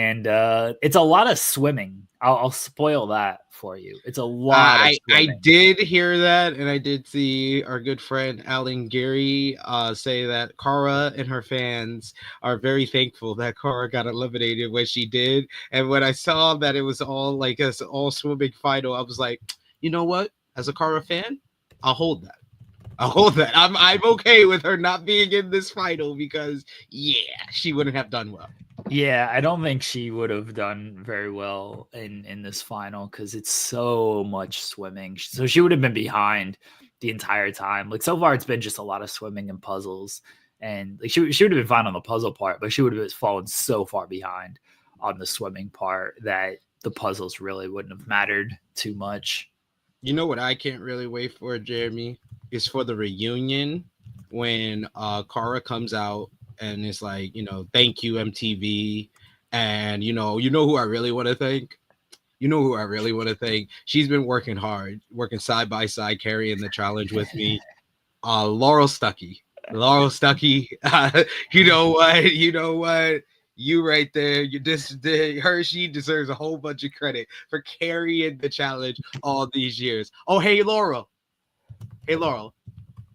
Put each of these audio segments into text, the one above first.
and it's a lot of swimming. I'll spoil that for you. It's a lot of swimming. I did hear that, and I did see our good friend Alan Gary say that Kara and her fans are very thankful that Kara got eliminated when she did. And when I saw that it was all like an all swimming final, I was like, you know what? As a Kara fan, I'll hold that. I'm okay with her not being in this final because she wouldn't have done well. Yeah, I don't think she would have done very well in this final because it's so much swimming. So she would have been behind the entire time. Like so far, it's been just a lot of swimming and puzzles, and like she would have been fine on the puzzle part, but she would have fallen so far behind on the swimming part that the puzzles really wouldn't have mattered too much. You know what I can't really wait for, Jeremy, is for the reunion when Kara comes out and it's like, thank you, MTV. And, you know who I really want to thank? She's been working hard, working side by side, carrying the challenge with me. Laurel Stuckey. You know what? You right there. She deserves a whole bunch of credit for carrying the challenge all these years. Oh, hey, Laurel. Tell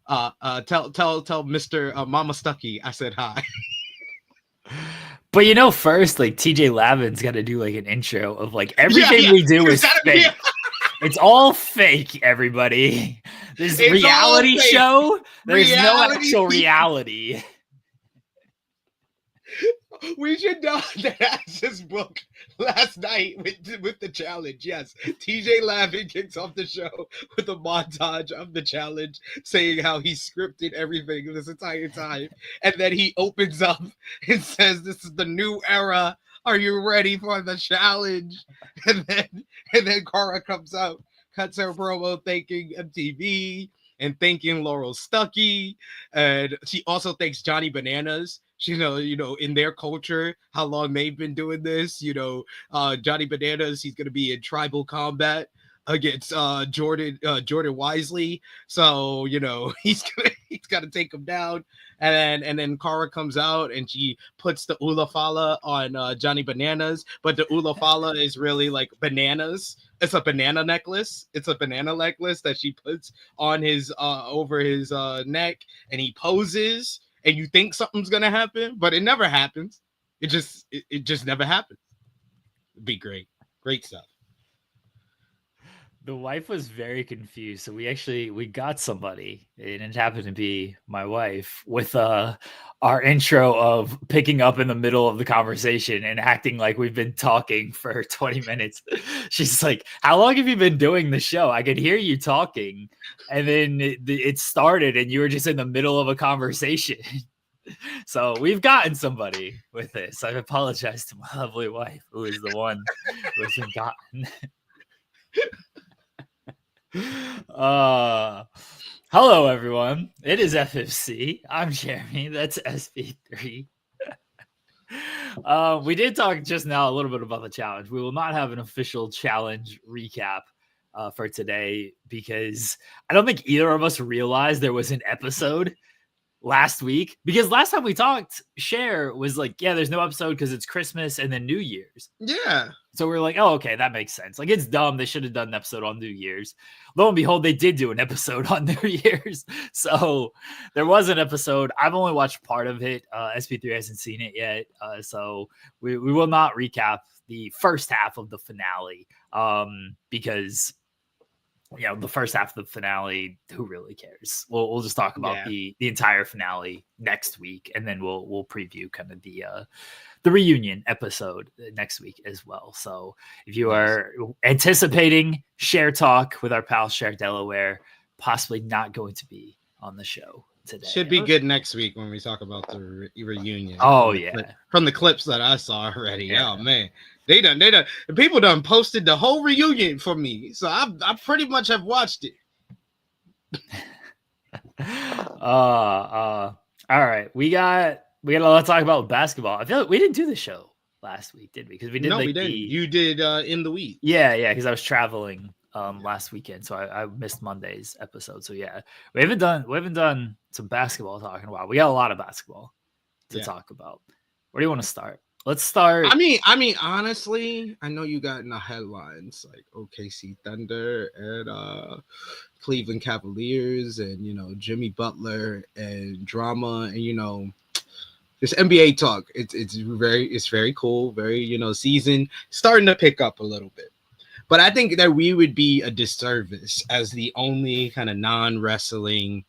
Mr. Mama Stuckey I said hi. But first, like TJ Lavin's got to do like an intro of like everything we do is fake. It's all fake, everybody. This reality show. There's no actual reality. We should know that Axis book last night with the challenge. Yes, TJ Lavin kicks off the show with a montage of the challenge, saying how he scripted everything this entire time, and then he opens up and says, "This is the new era. Are you ready for the challenge?" And then Kara comes out, cuts her promo, thanking MTV and thanking Laurel Stuckey, and she also thanks Johnny Bananas. In their culture, how long they've been doing this. Johnny Bananas, he's gonna be in tribal combat against Jordan Wisely. So he's gonna take him down. And then Kara comes out and she puts the Ula Fala on Johnny Bananas, but the Ula Fala is really like bananas. It's a banana necklace. It's a banana necklace that she puts on his over his neck, and he poses. And you think something's gonna happen, but it never happens. It just never happens. It'd be great stuff. The wife was very confused, so we got somebody, and it happened to be my wife, with our intro of picking up in the middle of the conversation and acting like we've been talking for 20 minutes. She's like, "How long have you been doing the show? I could hear you talking." And then it started, and you were just in the middle of a conversation. So we've gotten somebody with this. I apologize to my lovely wife, who is the one who has been gotten. Hello everyone, it is FMC. I'm Jeremy, that's SP3. We did talk just now a little bit about the challenge. We will not have an official challenge recap for today because I don't think either of us realized there was an episode last week, because last time we talked, Cher was like, yeah, there's no episode because it's Christmas and then New Year's. Yeah. So we're like, oh, okay, that makes sense. Like, it's dumb. They should have done an episode on New Year's. Lo and behold, they did do an episode on New Year's. So there was an episode. I've only watched part of it. SP3 hasn't seen it yet. So we will not recap the first half of the finale because the first half of the finale, who really cares? We'll just talk about the entire finale next week, and then we'll preview kind of the reunion episode next week as well. So if you are anticipating Cher talk with our pal Cher Delaware, possibly not going to be on the show today. Should be good next week when we talk about the reunion. Oh, from the clips that I saw already. Yeah. Oh man. They done. People done posted the whole reunion for me, so I pretty much have watched it. All right, we got a lot to talk about basketball. I feel like we didn't do the show last week, did we? Because we did. No, we didn't. You did in the week. Yeah, because I was traveling last weekend, so I missed Monday's episode. So yeah, we haven't done some basketball talking about. We got a lot of basketball to talk about. Where do you want to start? Let's start. I mean, honestly, I know you got in the headlines like OKC Thunder and Cleveland Cavaliers, and Jimmy Butler and drama, and this NBA talk. It's very cool, very season starting to pick up a little bit. But I think that we would be a disservice as the only kind of non-wrestling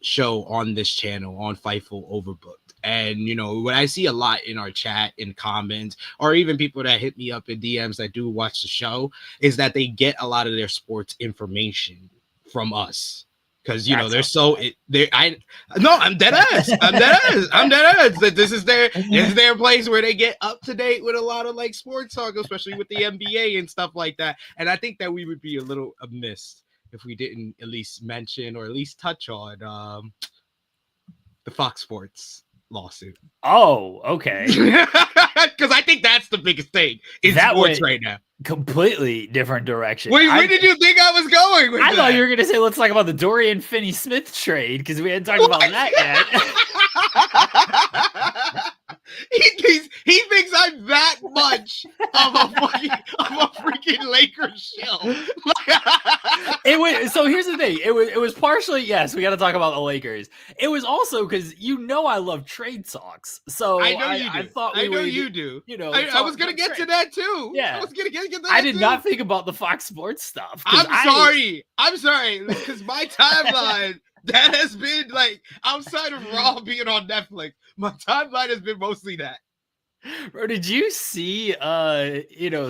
show on this channel on Fightful Overbooked. And what I see a lot in our chat, in comments, or even people that hit me up in DMs that do watch the show, is that they get a lot of their sports information from us. Because they're so I'm dead ass. That this is their place where they get up to date with a lot of like sports talk, especially with the NBA and stuff like that. And I think that we would be a little amiss if we didn't at least mention or at least touch on the Fox Sports lawsuit. Oh, okay. Because I think that's the biggest thing in sports right now. Completely different direction. Where did you think I was going with that? I thought you were going to say, let's talk about the Dorian Finney-Smith trade, because we hadn't talked about that yet. He thinks I'm that much of a freaking Lakers shell. So here's the thing. It was partially, yes, we got to talk about the Lakers. It was also because I love trade talks. So I know you do. I thought you do. I was gonna get to that too. Yeah, I was gonna get to that. I did not think about the Fox Sports stuff. I'm sorry, because my timeline that has been like outside of Raw being on Netflix, my timeline has been mostly that. Bro, did you see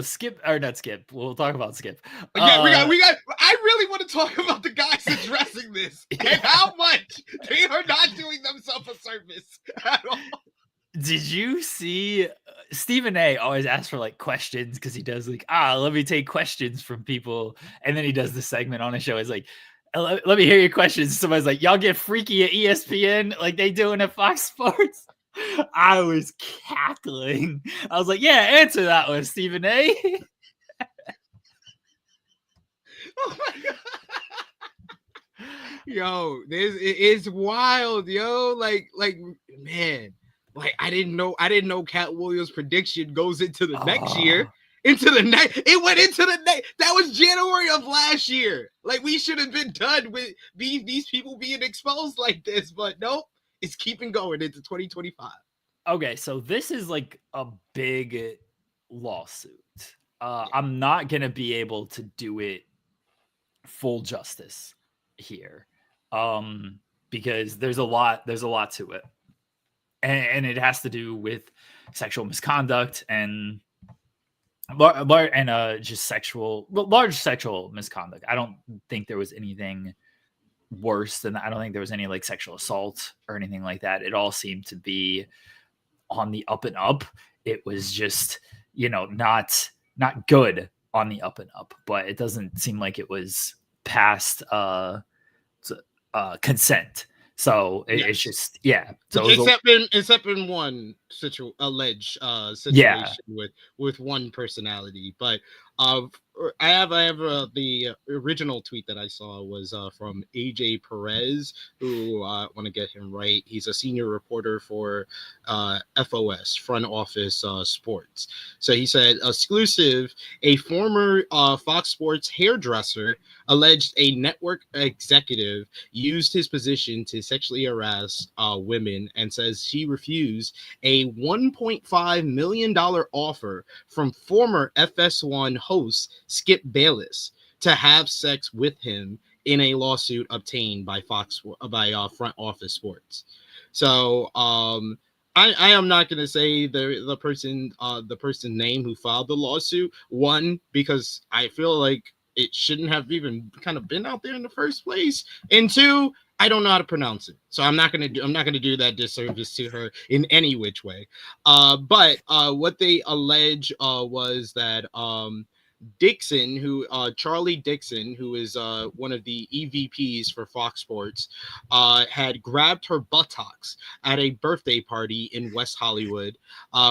Skip or not Skip? We'll talk about Skip. Yeah, we got I really want to talk about the guys addressing this and how much they are not doing themselves a service at all. Did you see Stephen A always asks for like questions because he does like, let me take questions from people, and then he does the segment on his show. It's like, let me hear your questions. Somebody's like, y'all get freaky at ESPN like they doing at Fox Sports. I was cackling. I was like, yeah, answer that one, Stephen A. Oh my god. Yo, it's wild, yo. Like man. Like I didn't know Cat Williams' prediction goes into the next year. It went into the next. That was January of last year. Like we should have been done with these people being exposed like this, but nope, it's keeping going into 2025. Okay, so this is like a big lawsuit. I'm not gonna be able to do it full justice here, because there's a lot to it. And it has to do with sexual misconduct and just large sexual misconduct. I don't think there was anything worse than that. I don't think there was any like sexual assault or anything like that. It all seemed to be on the up and up. It was just, not good on the up and up, but it doesn't seem like it was past consent. So it's just, yeah. So except in one alleged situation with one personality, but I have the original tweet that I saw was from AJ Perez, who I want to get him right. He's a senior reporter for FOS, Front Office Sports. So he said, exclusive, a former Fox Sports hairdresser alleged a network executive used his position to sexually harass women, and says she refused a $1.5 million offer from former FS1 host Skip Bayless to have sex with him in a lawsuit obtained by Front Office Sports. So I am not going to say the person's name who filed the lawsuit. One, because I feel like it shouldn't have even kind of been out there in the first place, and two, I don't know how to pronounce it, so I'm not gonna do that disservice to her in any which way. But what they allege was that Dixon, Charlie Dixon, who is one of the EVPs for Fox Sports, had grabbed her buttocks at a birthday party in West Hollywood.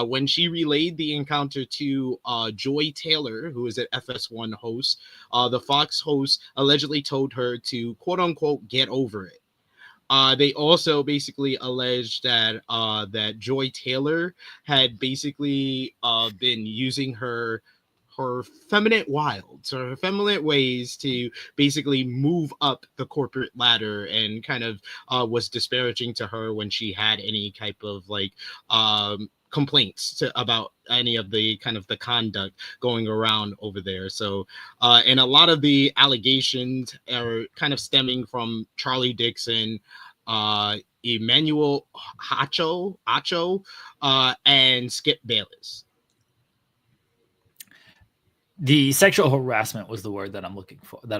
When she relayed the encounter to Joy Taylor, who is an FS1 host, the Fox host allegedly told her to, quote unquote, get over it. They also basically alleged that that Joy Taylor had basically been using her feminine wilds or her feminine ways to basically move up the corporate ladder, and kind of was disparaging to her when she had any type of like complaints about any of the kind of the conduct going around over there. So and a lot of the allegations are kind of stemming from Charlie Dixon, Emmanuel Acho, and Skip Bayless. The sexual harassment was the word that I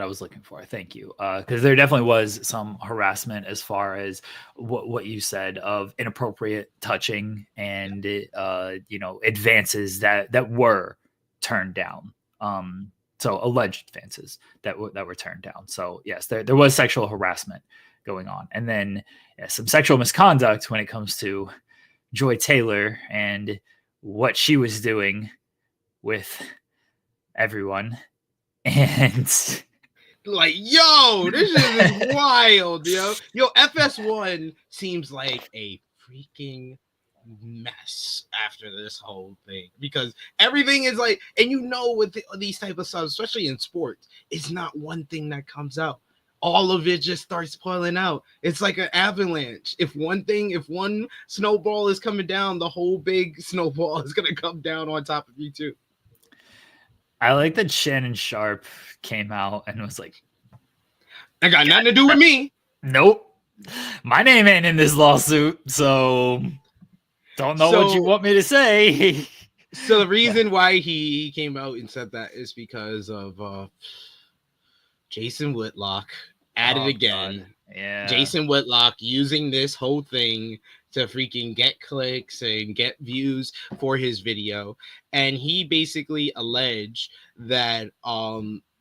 was looking for. Thank you. Because there definitely was some harassment as far as what you said of inappropriate touching and advances that were turned down. So alleged advances that were turned down. So yes, there was sexual harassment going on, and then some sexual misconduct when it comes to Joy Taylor and what she was doing with everyone. And like, yo, this shit is wild, yo. FS1 seems like a freaking mess after this whole thing, because everything is like, and with these type of stuff, especially in sports, it's not one thing that comes out. All of it just starts piling out. It's like an avalanche. If one snowball is coming down, the whole big snowball is gonna come down on top of you too. I like that Shannon Sharp came out and was like, "I got nothing to do with me. Nope, my name ain't in this lawsuit, so don't know what you want me to say." So the reason why he came out and said that is because of Jason Whitlock at it again. God. Yeah, Jason Whitlock using this whole thing to freaking get clicks and get views for his video, and he basically alleged that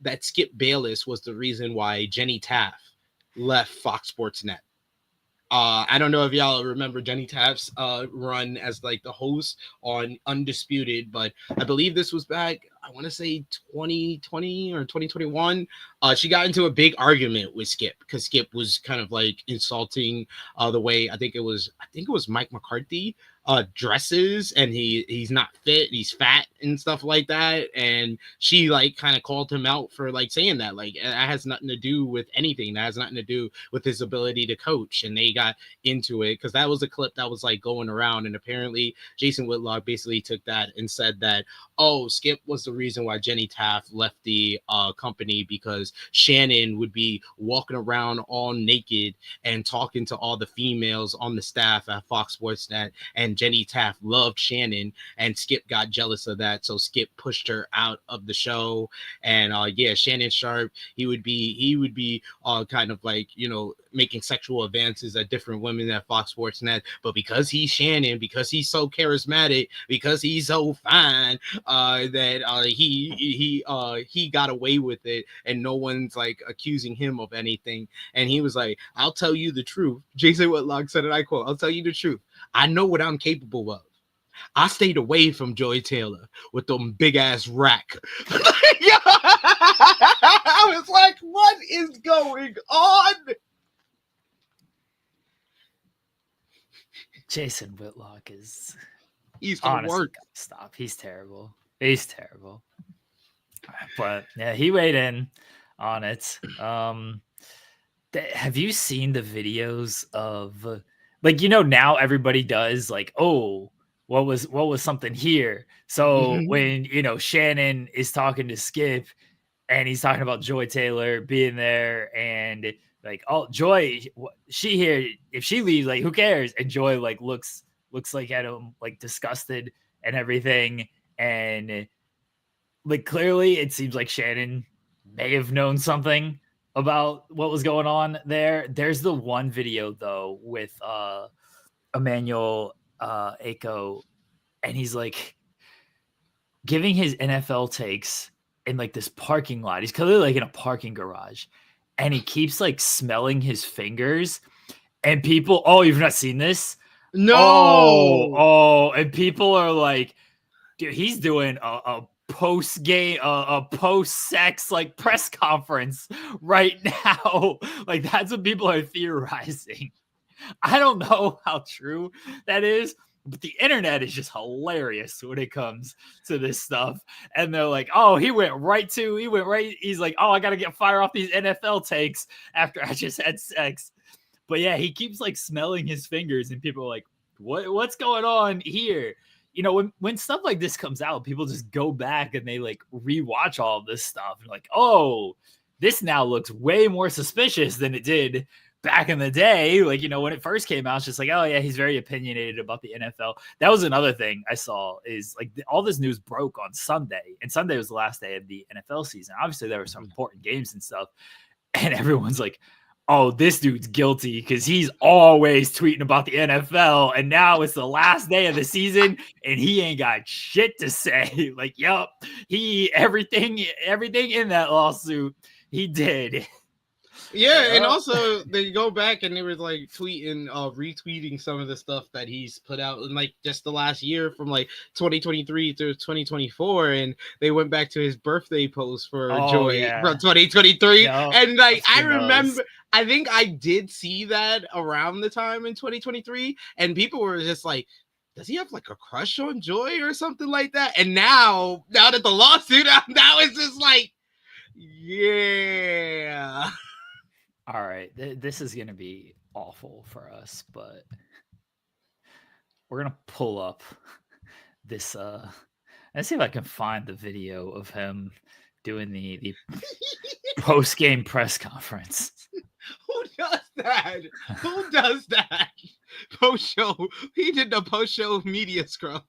that Skip Bayless was the reason why Jenny Taft left Fox Sports Net. I don't know if y'all remember Jenny Taft's run as like the host on Undisputed, but I believe this was back, I want to say 2020 or 2021. She got into a big argument with Skip because Skip was kind of like insulting the way I think it was Mike McCarthy dresses, and he's not fit, he's fat and stuff like that, and she like kind of called him out for like saying that, like, that has nothing to do with anything, that has nothing to do with his ability to coach. And they got into it because that was a clip that was like going around, and apparently Jason Whitlock basically took that and said that, oh, Skip was the reason why Jenny Taft left the company, because Shannon would be walking around all naked and talking to all the females on the staff at Fox Sports Net, and Jenny Taft loved Shannon, and Skip got jealous of that, so Skip pushed her out of the show. And Shannon Sharp, he would be kind of like, making sexual advances at different women at Fox Sports Net, but because he's Shannon, because he's so charismatic, because he's so fine, that he got away with it, and no one's like accusing him of anything. And he was like, "I'll tell you the truth." Jason Whitlock said, and I quote, "I'll tell you the truth. I know what I'm capable of. I stayed away from Joy Taylor with them big ass rack." I was like, what is going on? Jason Whitlock he's gonna work. Stop. He's terrible. But yeah, he weighed in on it. Have you seen the videos of like, now everybody does like, oh, what was something here? So when Shannon is talking to Skip and he's talking about Joy Taylor being there, and like, oh, Joy, she here, if she leaves, like, who cares? And Joy like looks like at him like disgusted and everything, and like clearly it seems like Shannon may have known something about what was going on there. There's the one video though with Emmanuel Aiko, and he's like giving his NFL takes in like this parking lot. He's clearly like in a parking garage, and he keeps like smelling his fingers, and people, oh, you've not seen this? No. Oh, and people are like, dude, he's doing a post-game, a post-sex like press conference right now. Like that's what people are theorizing. I don't know how true that is, but the internet is just hilarious when it comes to this stuff. And they're like, oh, he went right. He's like, oh, I got to get fire off these NFL takes after I just had sex. But yeah, he keeps like smelling his fingers and people are like, what's going on here? You know, when stuff like this comes out, people just go back and they like rewatch all of this stuff and like, oh, this now looks way more suspicious than it did back in the day. Like, you know, when it first came out, it's just like, oh yeah, he's very opinionated about the NFL. That was another thing I saw is like all this news broke on Sunday, and Sunday was the last day of the NFL season. Obviously there were some important games and stuff, and everyone's like, oh, this dude's guilty because he's always tweeting about the NFL, and now it's the last day of the season and he ain't got shit to say. Like, yup, everything in that lawsuit he did. Yeah, and also they go back and they were like retweeting some of the stuff that he's put out in like just the last year from like 2023 to 2024, and they went back to his birthday post for Joy from 2023, and like I remember, I think I did see that around the time in 2023, and people were just like, does he have like a crush on Joy or something like that? And now that the lawsuit out, now it's just like, yeah. All right, this is going to be awful for us, but we're going to pull up this. Let's see if I can find the video of him doing the post-game press conference. Who does that? Who does that? Post-show. He did the post-show media scrum.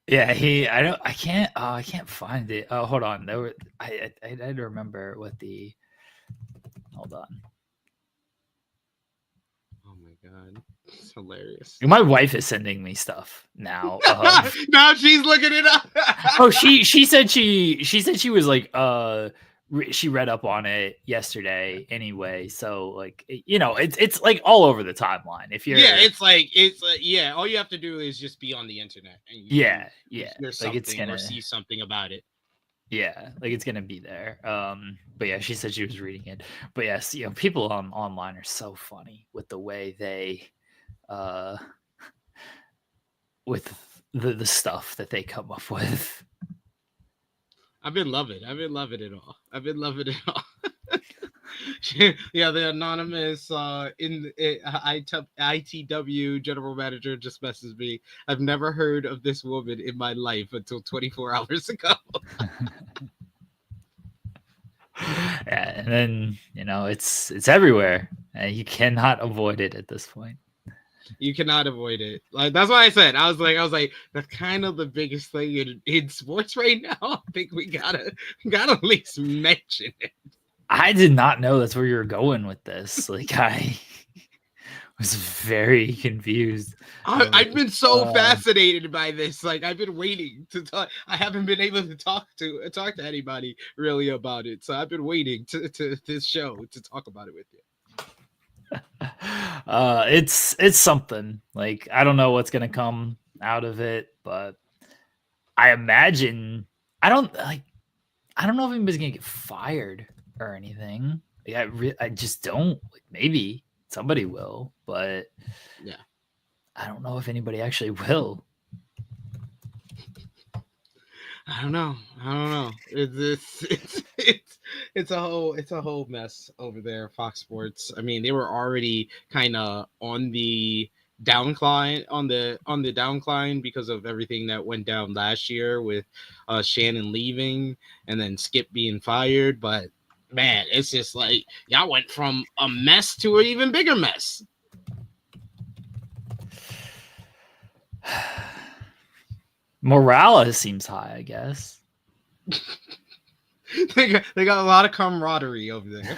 Yeah, I can't find it. Oh, hold on. I had to remember what hold on. Oh my god, it's hilarious. My wife is sending me stuff now. Now she's looking it up. Oh, she said she was like she read up on it yesterday anyway, so like, you know, it's like all over the timeline. If you're it's all you have to do is just be on the internet and hear something, like it's or see something about it. Yeah, like it's gonna be there. But yeah, she said she was reading it. But yes, you know, people online are so funny with the way they with the stuff that they come up with. I've been loving it all. Yeah, the anonymous ITW general manager just messaged me. I've never heard of this woman in my life until 24 hours ago. Yeah, and then, you know, it's everywhere, and you cannot avoid it at this point. You cannot avoid it. Like, that's why I said, I was like, that's kind of the biggest thing in sports right now. I think we gotta at least mention it. I did not know that's where you were going with this. Like, I was very confused. I've been so fascinated by this. Like, I've been waiting to talk. I haven't been able to talk to anybody really about it. So I've been waiting to this show to talk about it with you. It's something. Like, I don't know what's gonna come out of it, but I imagine I don't know if anybody's gonna get fired or anything. Like, I just don't. Like, maybe somebody will, but yeah, I don't know if anybody actually will. I don't know. It's a whole mess over there. Fox Sports. I mean, they were already kind of on the downcline because of everything that went down last year with Shannon leaving and then Skip being fired. But man, it's just like y'all went from a mess to an even bigger mess. Morale seems high, I guess. they got a lot of camaraderie over there.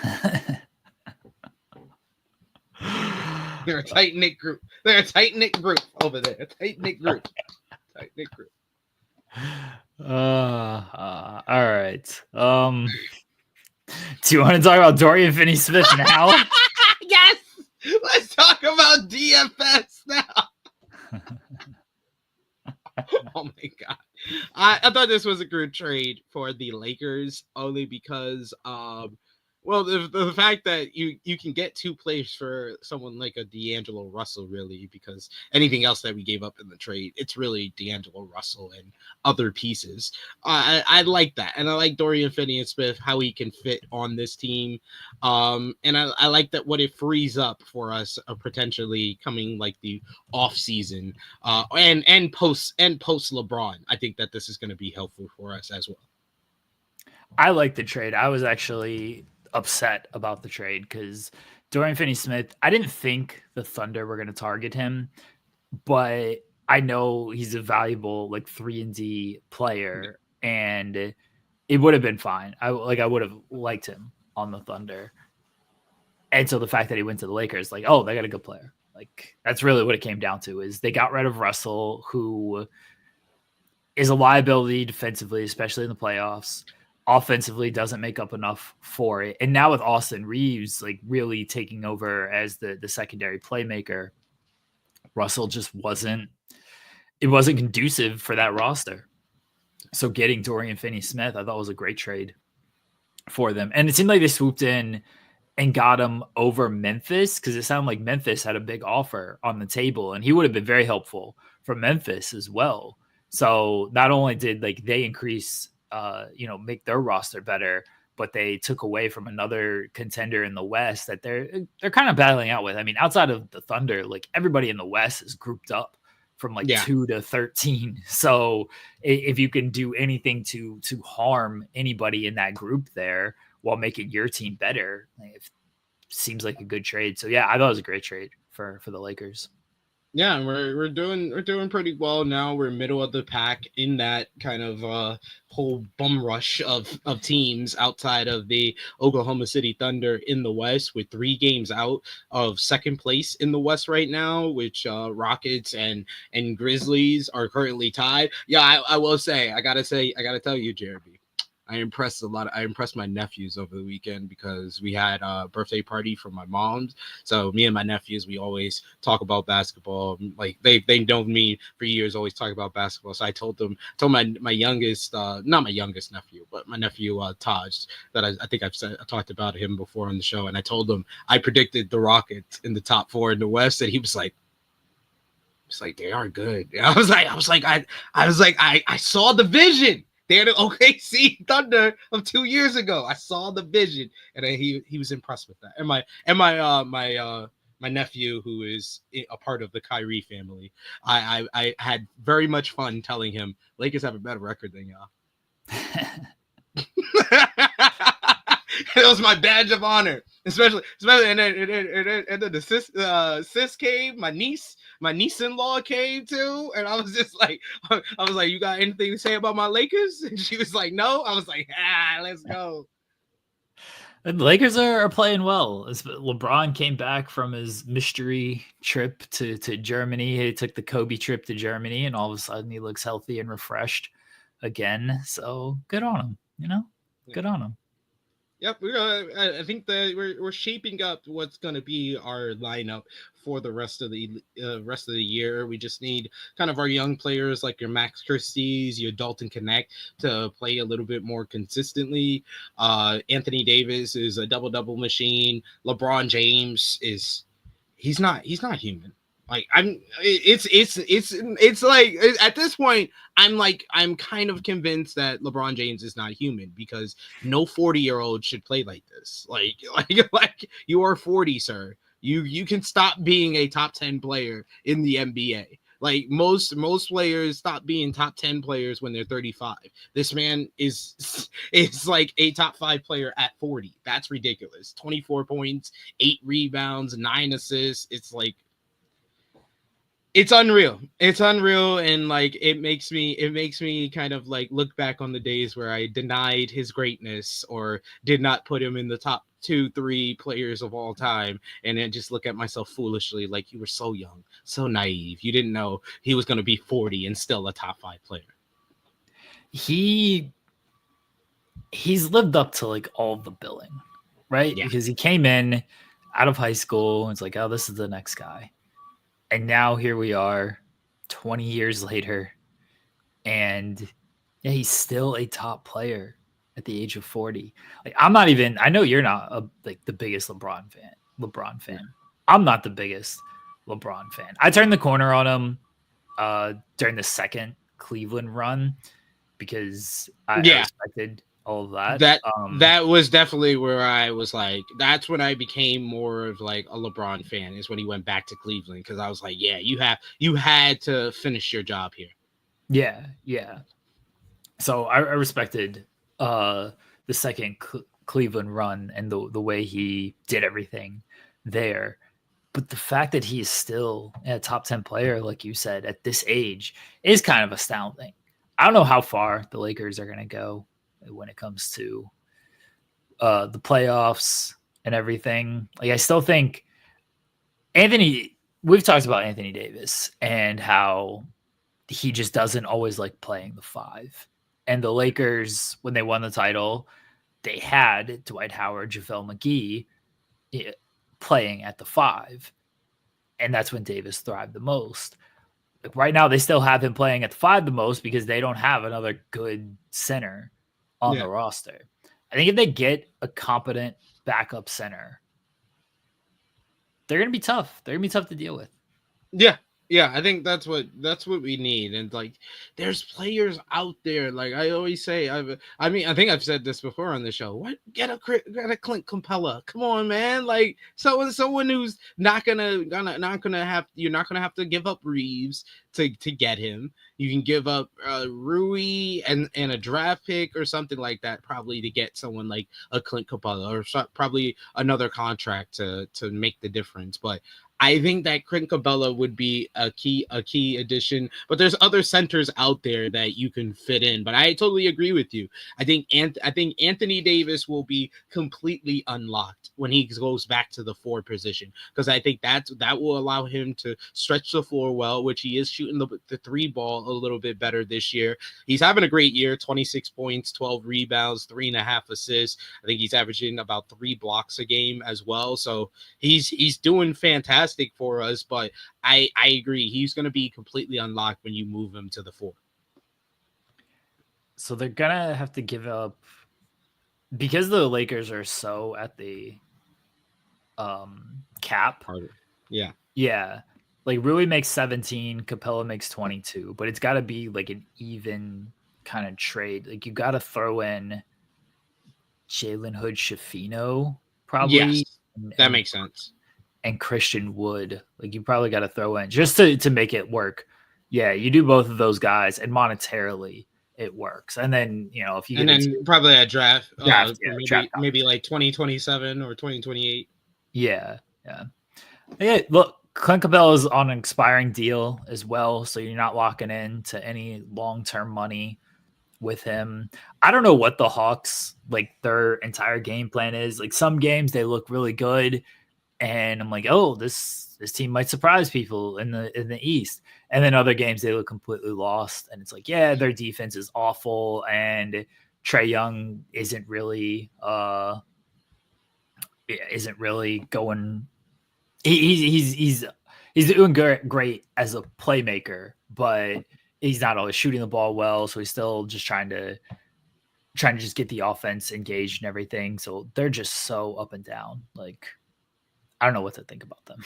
They're a tight-knit group. Over there. A tight-knit group. All right. Do you want to talk about Dorian Finney-Smith now? Yes. Let's talk about DFS now. Oh my god. I thought this was a good trade for the Lakers only because well the fact that you can get 2 players for someone like a D'Angelo Russell, really, because anything else that we gave up in the trade, it's really D'Angelo Russell and other pieces. I like that, and I like Dorian Finney-Smith, how he can fit on this team, and I like that what it frees up for us potentially coming like the off season, and post LeBron. I think that this is going to be helpful for us as well. I like the trade. I was actually upset about the trade because Dorian Finney-Smith, I didn't think the Thunder were going to target him, but I know he's a valuable like 3-and-D player, and it would have been fine. I would have liked him on the Thunder. And so the fact that he went to the Lakers, like, oh, they got a good player. Like, that's really what it came down to, is they got rid of Russell, who is a liability defensively, especially in the playoffs. Offensively doesn't make up enough for it. And now with Austin Reeves like really taking over as the secondary playmaker, Russell just wasn't conducive for that roster. So getting Dorian Finney-Smith, I thought was a great trade for them. And it seemed like they swooped in and got him over Memphis, because it sounded like Memphis had a big offer on the table, and he would have been very helpful for Memphis as well. So not only did like they increase, make their roster better, but they took away from another contender in the West that they're kind of battling out with. I mean, outside of the Thunder, like everybody in the West is grouped up from like 2 to 13. So if you can do anything to harm anybody in that group there while making your team better, it seems like a good trade. So yeah, I thought it was a great trade for the Lakers. Yeah, and we're doing pretty well now. We're middle of the pack in that kind of whole bum rush of teams outside of the Oklahoma City Thunder in the West, with 3 games out of second place in the West right now, which Rockets and Grizzlies are currently tied. Yeah, I will say, I gotta tell you, Jeremy, I impressed my nephews over the weekend because we had a birthday party for my mom's. So me and my nephews, we always talk about basketball. Like they know me for years, always talk about basketball. So I told my youngest, not my youngest nephew, but my nephew Taj, that I think I talked about him before on the show. And I told him I predicted the Rockets in the top 4 in the West, and he was like, it's like, they are good. And I was like, I saw the vision. They're the OKC Thunder of 2 years ago. I saw the vision, and he was impressed with that. And my nephew, who is a part of the Kyrie family, I had very much fun telling him Lakers have a better record than y'all. It was my badge of honor, especially, and then the sis came, my niece-in-law came too, and I was just like, you got anything to say about my Lakers? And she was like, no. I was like, let's go. The Lakers are playing well. LeBron came back from his mystery trip to Germany. He took the Kobe trip to Germany, and all of a sudden he looks healthy and refreshed again. So good on him, good on him. Yep, I think that we're shaping up what's going to be our lineup for the rest of the year. We just need kind of our young players like your Max Christie's, your Dalton Connect to play a little bit more consistently. Anthony Davis is a double machine. LeBron James he's not human. Like it's like at this point I'm kind of convinced that LeBron James is not human, because no 40-year-old should play like this. Like you are 40, sir. You can stop being a top 10 player in the NBA. Like most players stop being top 10 players when they're 35. This man is like a top 5 player at 40. That's ridiculous. 24 points, 8 rebounds, 9 assists. It's unreal. And like it makes me kind of like look back on the days where I denied his greatness or did not put him in the top 2-3 players of all time, and then just look at myself foolishly like, you were so young, so naive. You didn't know he was going to be 40 and still a top 5 player. He's lived up to like all the billing, right? Yeah. Because he came in out of high school and it's like, oh, this is the next guy. And now here we are 20 years later, And yeah, he's still a top player at the age of 40. Like, I'm not even, I know you're not like the biggest LeBron fan. I'm not the biggest LeBron fan. I turned the corner on him during the second Cleveland run because I respected all of that. That was definitely where I was like, that's when I became more of like a LeBron fan, is when he went back to Cleveland, because I was like, yeah, you had to finish your job here. Yeah. So I respected the second Cleveland run and the way he did everything there. But the fact that he is still a top 10 player, like you said, at this age is kind of astounding. I don't know how far the Lakers are going to go when it comes to the playoffs and everything. Like, I still think we've talked about Anthony Davis and how he just doesn't always like playing the 5. And the Lakers, when they won the title, they had Dwight Howard, JaVale McGee playing at the 5. And that's when Davis thrived the most. Like, right now, they still have him playing at the 5 the most because they don't have another good center on the roster. I think if they get a competent backup center, they're going to be tough. They're going to be tough to deal with. Yeah, I think that's what we need. And like, there's players out there. Like I always say, I think I've said this before on the show. What, get a Clint Capella? Come on, man! Like, someone who's not gonna have, you're not gonna have to give up Reeves to get him. You can give up Rui and a draft pick or something like that, probably, to get someone like a Clint Capella, or probably another contract to make the difference. But I think that Clint Capella would be a key addition, but there's other centers out there that you can fit in. But I totally agree with you. I think Anthony Davis will be completely unlocked when he goes back to the 4 position, because I think that will allow him to stretch the floor well, which he is shooting the 3 ball a little bit better this year. He's having a great year: 26 points, 12 rebounds, 3.5 assists. I think he's averaging about 3 blocks a game as well. So he's doing fantastic for us, but I agree, he's going to be completely unlocked when you move him to the 4. So they're gonna have to give up, because the Lakers are so at the cap. Yeah. Like, Rui makes 17, Capella makes 22, but it's got to be like an even kind of trade. Like, you got to throw in Jalen Hood-Schifino, probably. Yes, that makes sense. And Christian Wood. Like, you probably got to throw in just to make it work. Yeah, you do both of those guys, and monetarily it works. And then, if you probably a draft, draft maybe like 2027 or 2028. Yeah. Look, Clint Capella is on an expiring deal as well, so you're not locking in to any long-term money with him. I don't know what the Hawks, like, their entire game plan is. Like, some games they look really good, and I'm like, oh, this team might surprise people in the East. And then other games they look completely lost, and it's like, yeah, their defense is awful, and Trae Young isn't really going. He's doing great as a playmaker, but he's not always shooting the ball well. So he's still just trying to just get the offense engaged and everything. So they're just so up and down. Like, I don't know what to think about them.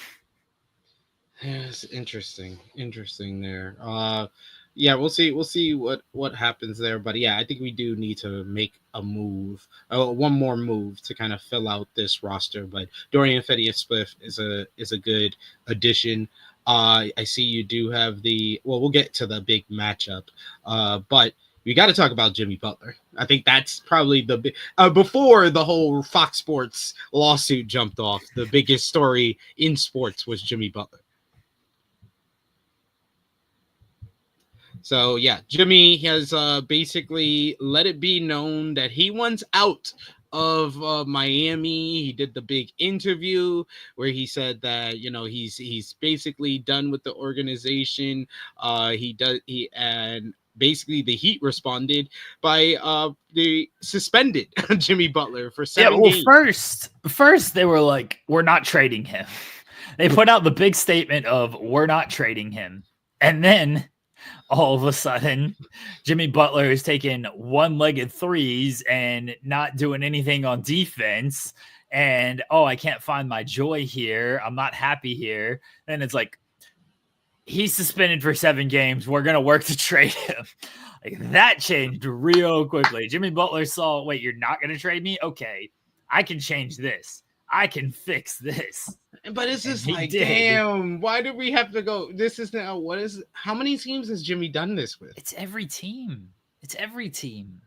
Yeah, it's interesting there. Yeah, we'll see what happens there. But yeah, I think we do need to make a move, one more move to kind of fill out this roster. But Dorian Finney-Smith is a good addition. I see you do have we'll get to the big matchup, but we got to talk about Jimmy Butler. I think that's probably the big, before the whole Fox Sports lawsuit jumped off, the biggest story in sports was Jimmy Butler. So, yeah, Jimmy has basically let it be known that he wants out of Miami. He did the big interview where he said that, he's basically done with the organization. And basically the Heat responded by they suspended Jimmy Butler for 7 games. First they were like, we're not trading him. They put out the big statement of, we're not trading him. And then all of a sudden Jimmy Butler is taking one-legged threes and not doing anything on defense. And, oh, I can't find my joy here. I'm not happy here. And it's like, he's suspended for 7 games. We're going to work to trade him. Like, that changed real quickly. Jimmy Butler saw, wait, you're not going to trade me? Okay, I can change this. I can fix this. But it's just like, damn, why do we have to go? This is now, how many teams has Jimmy done this with? It's every team. It's every team.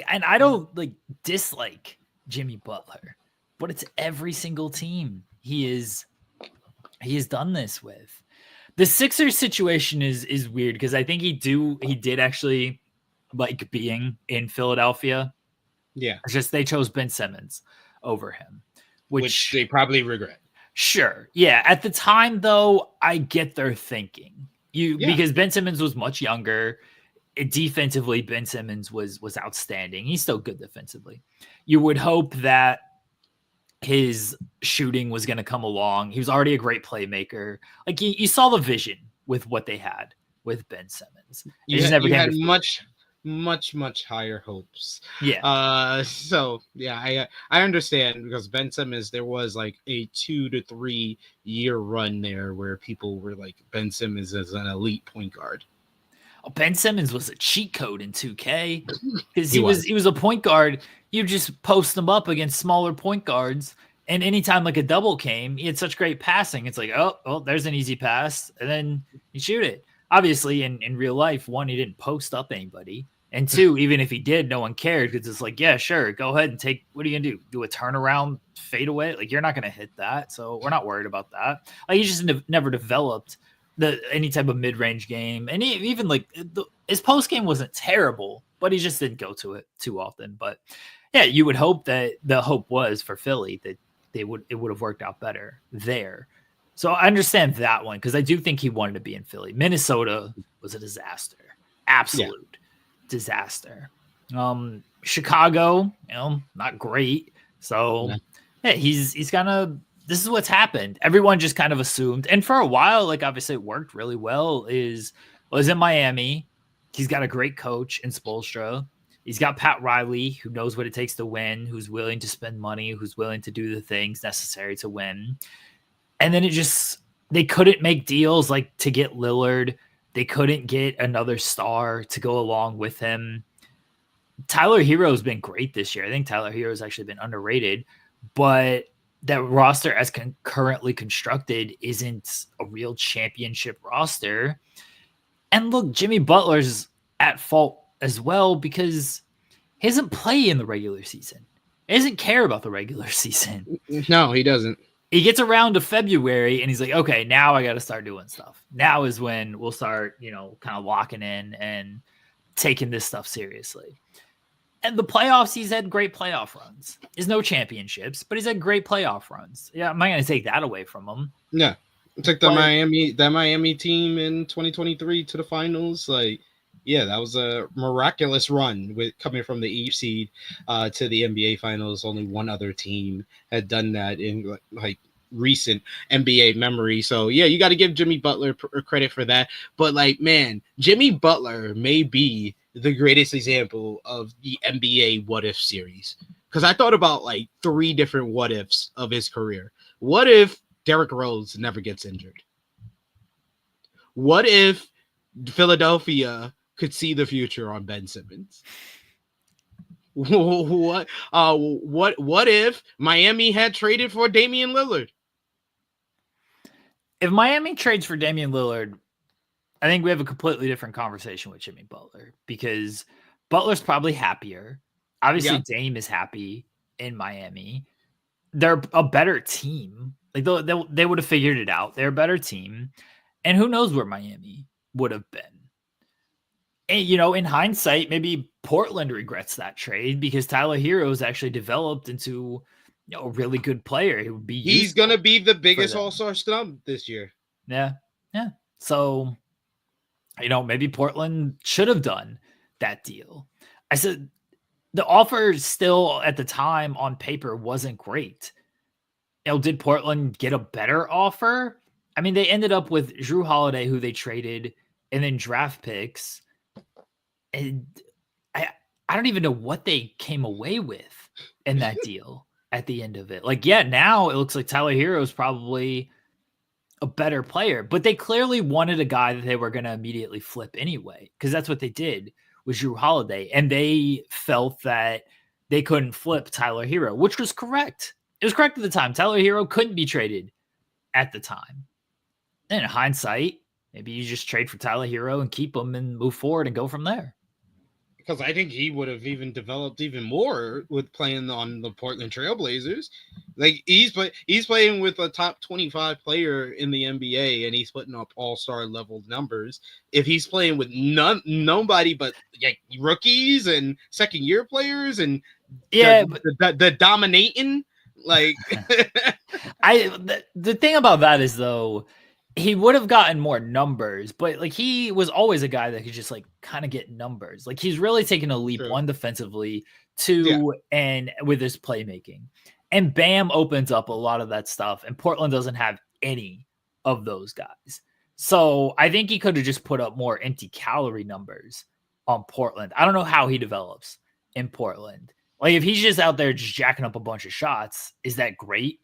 And I don't dislike Jimmy Butler, but it's every single team he has done this with. The Sixers situation is weird because I think he did actually like being in Philadelphia. Yeah. It's just they chose Ben Simmons over him, which they probably regret. Sure. Yeah. At the time, though, I get their thinking. Because Ben Simmons was much younger. Defensively, Ben Simmons was outstanding. He's still good defensively. You would hope that his shooting was going to come along. He was already a great playmaker. Like, you saw the vision with what they had with Ben Simmons. You had much higher hopes. Yeah. So yeah, I understand, because Ben Simmons, there was like a 2 to 3 year run there where people were like, Ben Simmons is an elite point guard. Ben Simmons was a cheat code in 2K because he was a point guard. You just post him up against smaller point guards, and anytime like a double came, he had such great passing. It's like, oh, there's an easy pass, and then you shoot it. Obviously, in real life, 1, he didn't post up anybody, and 2, even if he did, no one cared because it's like, yeah, sure, go ahead and take. What are you gonna do? Do a turnaround fade away? Like, you're not gonna hit that, so we're not worried about that. Like, he just never developed any type of mid-range game, and even like his post game wasn't terrible, but he just didn't go to it too often. But yeah, you would hope that the hope was for Philly that it would have worked out better there. So I understand that one, because I do think he wanted to be in Philly. Minnesota was a disaster, absolute disaster. Chicago, not great. So yeah, he's kind of. This is what's happened. Everyone just kind of assumed. And for a while, like, obviously it worked really well, was in Miami. He's got a great coach in Spoelstra. He's got Pat Riley, who knows what it takes to win, who's willing to spend money, who's willing to do the things necessary to win. And then they couldn't make deals like to get Lillard. They couldn't get another star to go along with him. Tyler Hero's been great this year. I think Tyler Hero's actually been underrated, but that roster as currently constructed isn't a real championship roster. And look, Jimmy Butler's at fault as well, because he doesn't play in the regular season. He doesn't care about the regular season. No, he doesn't. He gets around to February and he's like, okay, now I got to start doing stuff. Now is when we'll start, kind of locking in and taking this stuff seriously. And the playoffs, he's had great playoff runs. There's no championships, but he's had great playoff runs. Yeah, I'm not going to take that away from him. Yeah, took the Miami team in 2023 to the finals. Like, yeah, that was a miraculous run with coming from the East seed to the NBA finals. Only one other team had done that in like recent NBA memory. So yeah, you got to give Jimmy Butler credit for that. But like, man, Jimmy Butler may be the greatest example of the NBA what if series, because I thought about like 3 different what ifs of his career. What if Derrick Rose never gets injured? What if Philadelphia could see the future on Ben Simmons? What if Miami had traded for Damian Lillard? If Miami trades for Damian Lillard, I think we have a completely different conversation with Jimmy Butler, because Butler's probably happier. Obviously, Dame is happy in Miami. They're a better team. Like, they would have figured it out. They're a better team. And who knows where Miami would have been. And, in hindsight, maybe Portland regrets that trade, because Tyler Hero's actually developed into a really good player. He's going to be the biggest all-star snub this year. Yeah. Yeah. So, maybe Portland should have done that deal. I said the offer still at the time on paper wasn't great. Did Portland get a better offer? I mean, they ended up with Jrue Holiday, who they traded and then draft picks. And I don't even know what they came away with in that deal at the end of it. Like, yeah, now it looks like Tyler Hero is probably a better player, but they clearly wanted a guy that they were going to immediately flip anyway, because that's what they did with Drew Holiday. And they felt that they couldn't flip Tyler Hero, which was correct. It was correct at the time. Tyler Hero couldn't be traded at the time. And in hindsight, maybe you just trade for Tyler Hero and keep him and move forward and go from there. Because I think he would have even developed even more with playing on the Portland Trailblazers. Like he's playing with a top 25 player in the NBA, and he's putting up all-star level numbers. If he's playing with nobody but like rookies and second-year players, and the dominating, like the thing about that is, though, he would have gotten more numbers, but like he was always a guy that could just like kind of get numbers. Like he's really taken a leap, one, defensively, two, and with his playmaking. And Bam opens up a lot of that stuff, and Portland doesn't have any of those guys. So I think he could have just put up more empty calorie numbers on Portland. I don't know how he develops in Portland. Like if he's just out there just jacking up a bunch of shots, is that great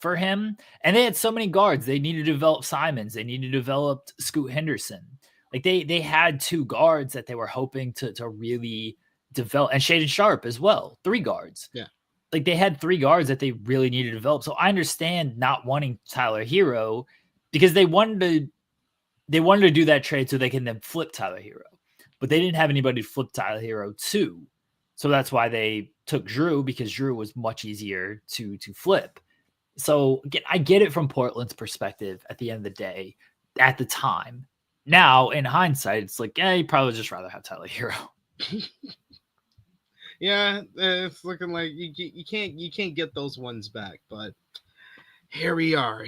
for him? And they had so many guards. They needed to develop Simons. They needed to develop Scoot Henderson. Like they had 2 guards that they were hoping to really develop, and Shaedon Sharpe as well. 3 guards. Yeah. Like they had 3 guards that they really needed to develop. So I understand not wanting Tyler Hero, because they wanted to do that trade so they can then flip Tyler Hero. But they didn't have anybody to flip Tyler Hero to. So that's why they took Drew, because Drew was much easier to flip. So again, I get it from Portland's perspective at the end of the day, at the time. Now, in hindsight, it's like, you'd probably just rather have Tyler Hero. Yeah, it's looking like you can't get those ones back. But here we are.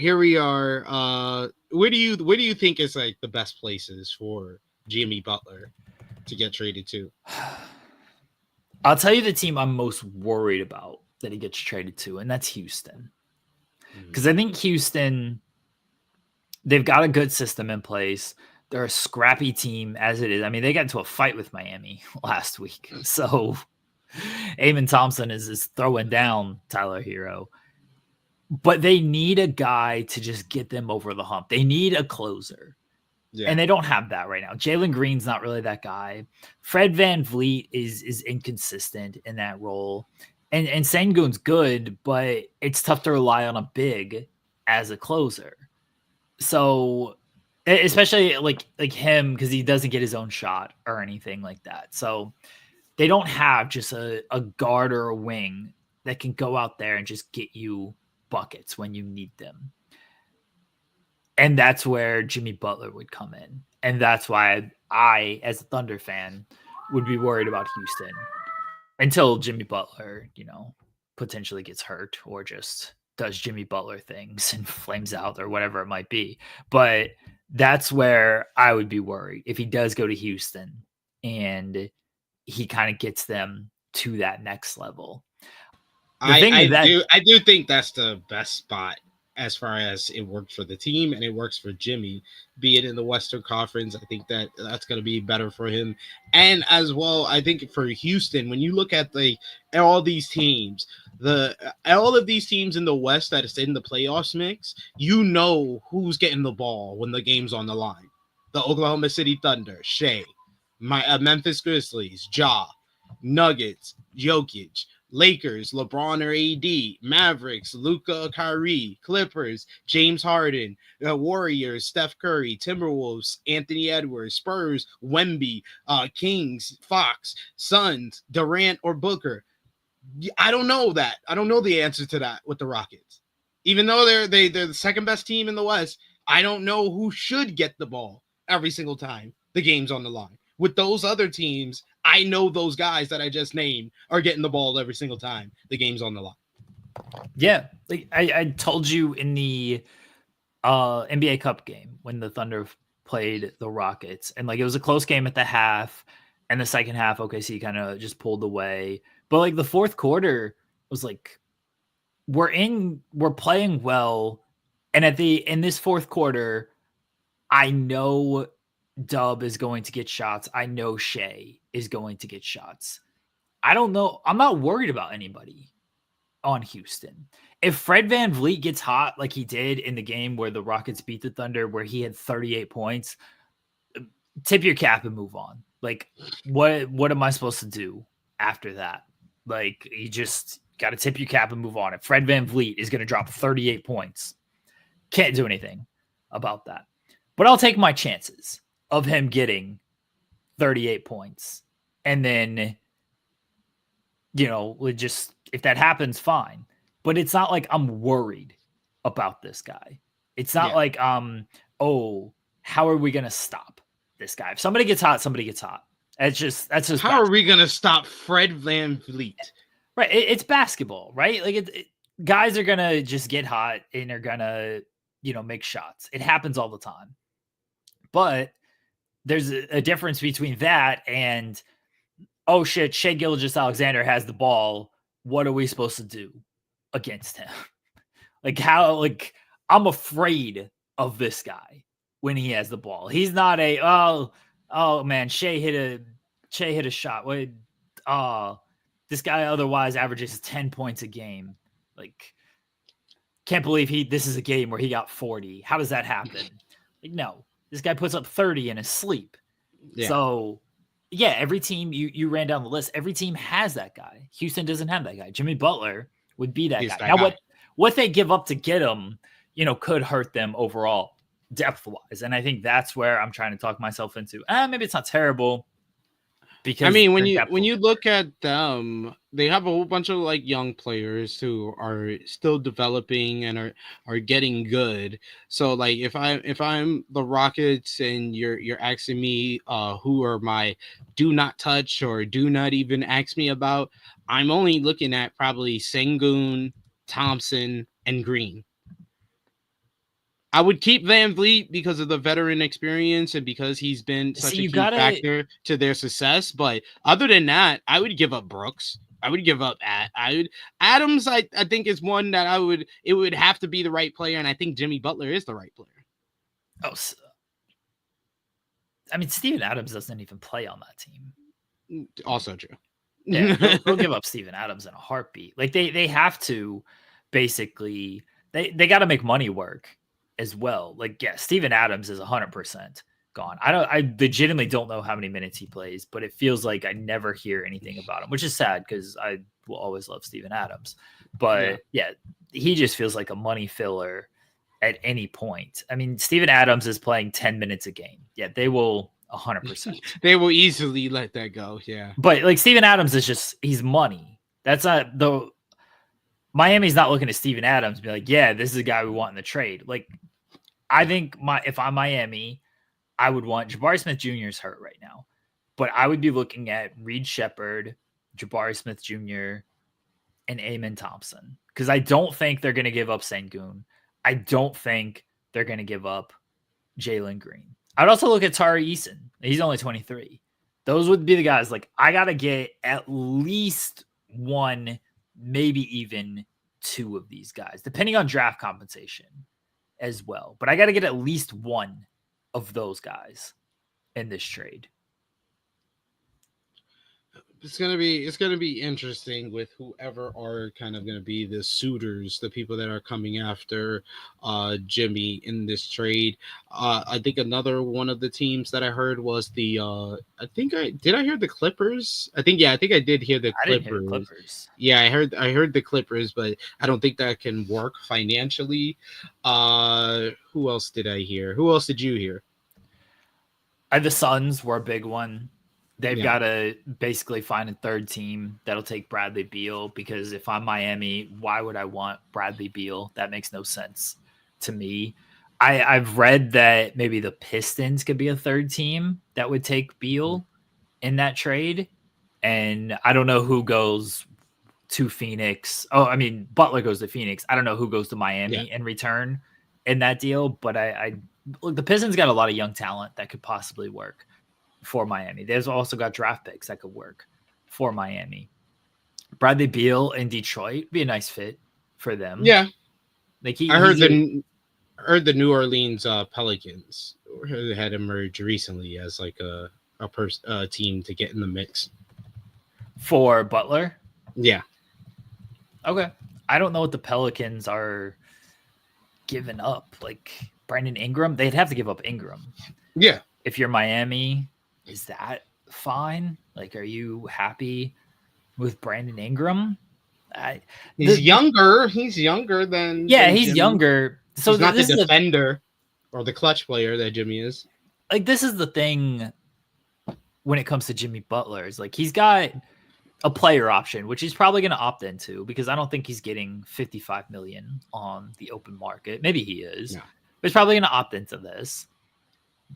Where do you think is like the best places for Jimmy Butler to get traded to? I'll tell you the team I'm most worried about that he gets traded to, and that's Houston. Because I think Houston, they've got a good system in place. They're a scrappy team as it is. I mean, they got into a fight with Miami last week. So Amen Thompson is throwing down Tyler Hero. But they need a guy to just get them over the hump. They need a closer. Yeah. And they don't have that right now. Jalen Green's not really that guy. Fred VanVleet is inconsistent in that role. And Sengun's good, but it's tough to rely on a big as a closer. So, especially like him, because he doesn't get his own shot or anything like that. So they don't have just a guard or a wing that can go out there and just get you buckets when you need them. And that's where Jimmy Butler would come in. And that's why I, as a Thunder fan, would be worried about Houston until Jimmy Butler, potentially gets hurt or just does Jimmy Butler things and flames out or whatever it might be. But that's where I would be worried if he does go to Houston and he kind of gets them to that next level. I do think that's the best spot as far as it worked for the team and it works for Jimmy, be it in the Western Conference. I think that's going to be better for him. And as well, I think for Houston, when you look at all these teams, all of these teams in the West that is in the playoffs mix, who's getting the ball when the game's on the line. The Oklahoma City Thunder, Shea, Memphis Grizzlies, Ja, Nuggets, Jokic, Lakers, LeBron or AD, Mavericks, Luka, Kyrie, Clippers, James Harden, Warriors, Steph Curry, Timberwolves, Anthony Edwards, Spurs, Wemby, Kings, Fox, Suns, Durant or Booker. I don't know that. I don't know the answer to that with the Rockets. Even though they're the second best team in the West, I don't know who should get the ball every single time the game's on the line. With those other teams, I know those guys that I just named are getting the ball every single time the game's on the line. Yeah. Like I told you in the NBA Cup game when the Thunder played the Rockets, and it was a close game at the half, and the second half, OKC kind of just pulled away. But the fourth quarter was we're playing well. And in this fourth quarter, I know Dub is going to get shots. I know Shea is going to get shots. I don't know. I'm not worried about anybody on Houston. If Fred VanVleet gets hot like he did in the game where the Rockets beat the Thunder, where he had 38 points, tip your cap and move on. Like, what am I supposed to do after that? Like, you just got to tip your cap and move on. If Fred VanVleet is going to drop 38 points, can't do anything about that. But I'll take my chances of him getting 38 points. And then, just if that happens, fine. But it's not like I'm worried about this guy. It's not like, how are we going to stop this guy? If somebody gets hot, somebody gets hot. That's just how basketball. Are we going to stop Fred VanVleet? Right. It's basketball, right? Like guys are going to just get hot and are going to, make shots. It happens all the time. But there's a difference between that and, oh shit, Shai Gilgeous-Alexander has the ball. What are we supposed to do against him? I'm afraid of this guy when he has the ball. He's not oh man, Shai hit a shot. This guy otherwise averages 10 points a game. Like, can't believe this is a game where he got 40. How does that happen? Like, no. This guy puts up 30 in his sleep. Yeah. So, yeah, every team, you ran down the list, every team has that guy. Houston doesn't have that guy. Jimmy Butler would be that guy. Now, what they give up to get him, could hurt them overall depth-wise. And I think that's where I'm trying to talk myself into. Maybe it's not terrible. Because when you look at them, they have a whole bunch of like young players who are still developing and are getting good. So like if I'm the Rockets and you're asking me who are my do not touch or do not even ask me about, I'm only looking at probably Sengun, Thompson, and Green. I would keep VanVleet because of the veteran experience and because he's been such a key factor to their success. But other than that, I would give up Brooks. I would give up Adams. I think is one that it would have to be the right player. And I think Jimmy Butler is the right player. Oh, I mean, Steven Adams doesn't even play on that team. Also true. Yeah, they'll give up Steven Adams in a heartbeat. Like they have to basically, they got to make money work as well. Like, yeah, Steven Adams is 100% gone. I legitimately don't know how many minutes he plays, but it feels like I never hear anything about him, which is sad because I will always love Steven Adams. But yeah, he just feels like a money filler at any point. I mean, Steven Adams is playing 10 minutes a game. Yeah, they will 100%. They will easily let that go. Yeah. But like Steven Adams is he's money. That's not the Miami's not looking at Steven Adams and be like, yeah, this is a guy we want in the trade. Like, I think if I'm Miami, I would want Jabari Smith Jr. is hurt right now, but I would be looking at Reed Shepherd, Jabari Smith Jr., and Amen Thompson because I don't think they're going to give up Sengun. I don't think they're going to give up Jalen Green. I'd also look at Tari Eason. He's only 23. Those would be the guys. Like, I got to get at least one, maybe even two of these guys, depending on draft compensation as well. But I got to get at least one of those guys in this trade. It's gonna be interesting with whoever are kind of gonna be the suitors, the people that are coming after Jimmy in this trade. I think another one of the teams that I heard was I hear the Clippers. I think I did hear the Clippers. I didn't hear the Clippers. Yeah, I heard the Clippers, but I don't think that can work financially. Who else did I hear? Who else did you hear? The Suns were a big one. They've got to basically find a third team that'll take Bradley Beal because if I'm Miami, why would I want Bradley Beal? That makes no sense to me. I've read that maybe the Pistons could be a third team that would take Beal in that trade. And I don't know who goes to Phoenix. Oh, I mean, Butler goes to Phoenix. I don't know who goes to Miami in return in that deal. But look, the Pistons got a lot of young talent that could possibly work for Miami. There's also got draft picks that could work for Miami. Bradley Beal in Detroit would be a nice fit for them. Yeah. Like I heard the New Orleans Pelicans had emerged recently as like a team to get in the mix for Butler. Yeah. Okay. I don't know what the Pelicans are giving up. Like Brandon Ingram, they'd have to give up Ingram. Yeah. If you're Miami, is that fine? Like, are you happy with Brandon Ingram? He's younger. He's younger than he's Jimmy. younger. So he's not the defender or the clutch player that Jimmy is. Like, this is the thing when it comes to Jimmy Butler. Is like he's got a player option, which he's probably going to opt into because I don't think he's getting $55 million on the open market. Maybe he is, but he's probably going to opt into this.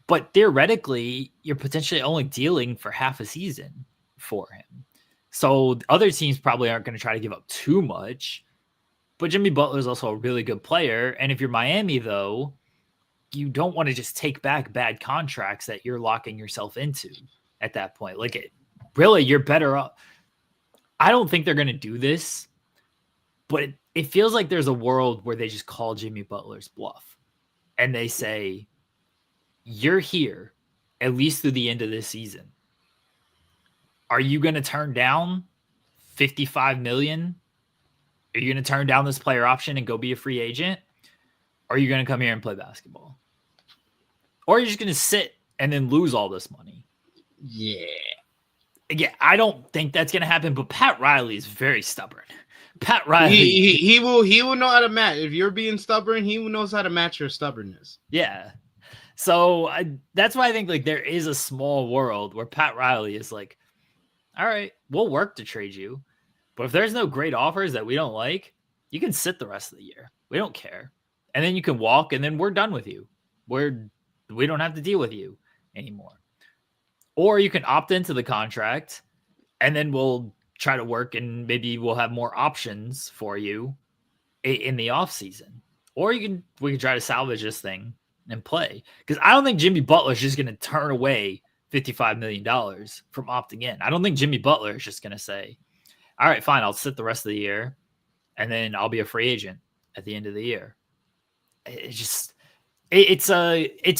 But theoretically, you're potentially only dealing for half a season for him. So other teams probably aren't going to try to give up too much. But Jimmy Butler is also a really good player. And if you're Miami, though, you don't want to just take back bad contracts that you're locking yourself into at that point. Like, really, you're better off. I don't think they're going to do this, but it feels like there's a world where they just call Jimmy Butler's bluff and they say, you're here at least through the end of this season. Are you going to turn down $55 million? Are you going to turn down this player option and go be a free agent? Or are you going to come here and play basketball? Or are you just going to sit and then lose all this money? Yeah. Yeah, I don't think that's going to happen, but Pat Riley is very stubborn. Pat Riley. He will know how to match. If you're being stubborn, he knows how to match your stubbornness. Yeah. So that's why I think like there is a small world where Pat Riley is like, all right, we'll work to trade you. But if there's no great offers that we don't like, you can sit the rest of the year. We don't care. And then you can walk and then we're done with you. We don't have to deal with you anymore. Or you can opt into the contract and then we'll try to work and maybe we'll have more options for you in the off season. Or we can try to salvage this thing and play. Because I don't think Jimmy Butler is just going to turn away $55 million from opting in. I don't think Jimmy Butler is just going to say, all right, fine, I'll sit the rest of the year and then I'll be a free agent at the end of the year. It's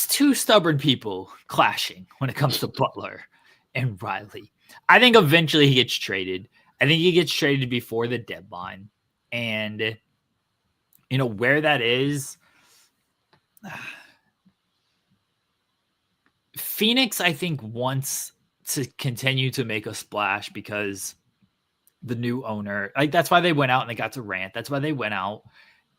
two stubborn people clashing when it comes to Butler and Riley. I think eventually he gets traded. I think he gets traded before the deadline. And, where that is, Phoenix, I think, wants to continue to make a splash because the new owner, like that's why they went out and they got Durant. That's why they went out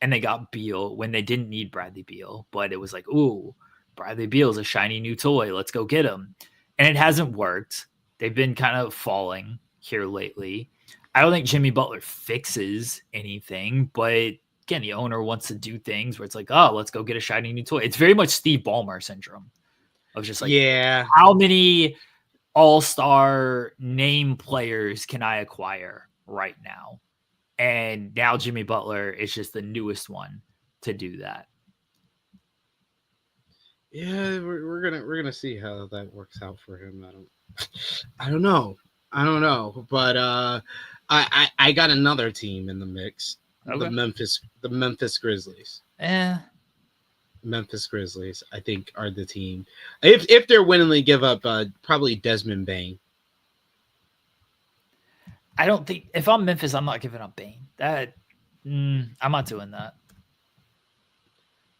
and they got Beal when they didn't need Bradley Beal. But it was like, ooh, Bradley Beal's a shiny new toy. Let's go get him. And it hasn't worked. They've been kind of falling here lately. I don't think Jimmy Butler fixes anything, but again, the owner wants to do things where it's like, oh, let's go get a shiny new toy. It's very much Steve Ballmer syndrome of just like, how many all-star name players can I acquire right now? And now Jimmy Butler is just the newest one to do that. Yeah, we're gonna see how that works out for him. I don't know, but I got another team in the mix. Okay. The Memphis Grizzlies. Memphis Grizzlies, I think, are the team. If they're willingly give up, probably Desmond Bane. I don't think if I'm Memphis, I'm not giving up Bane. I'm not doing that.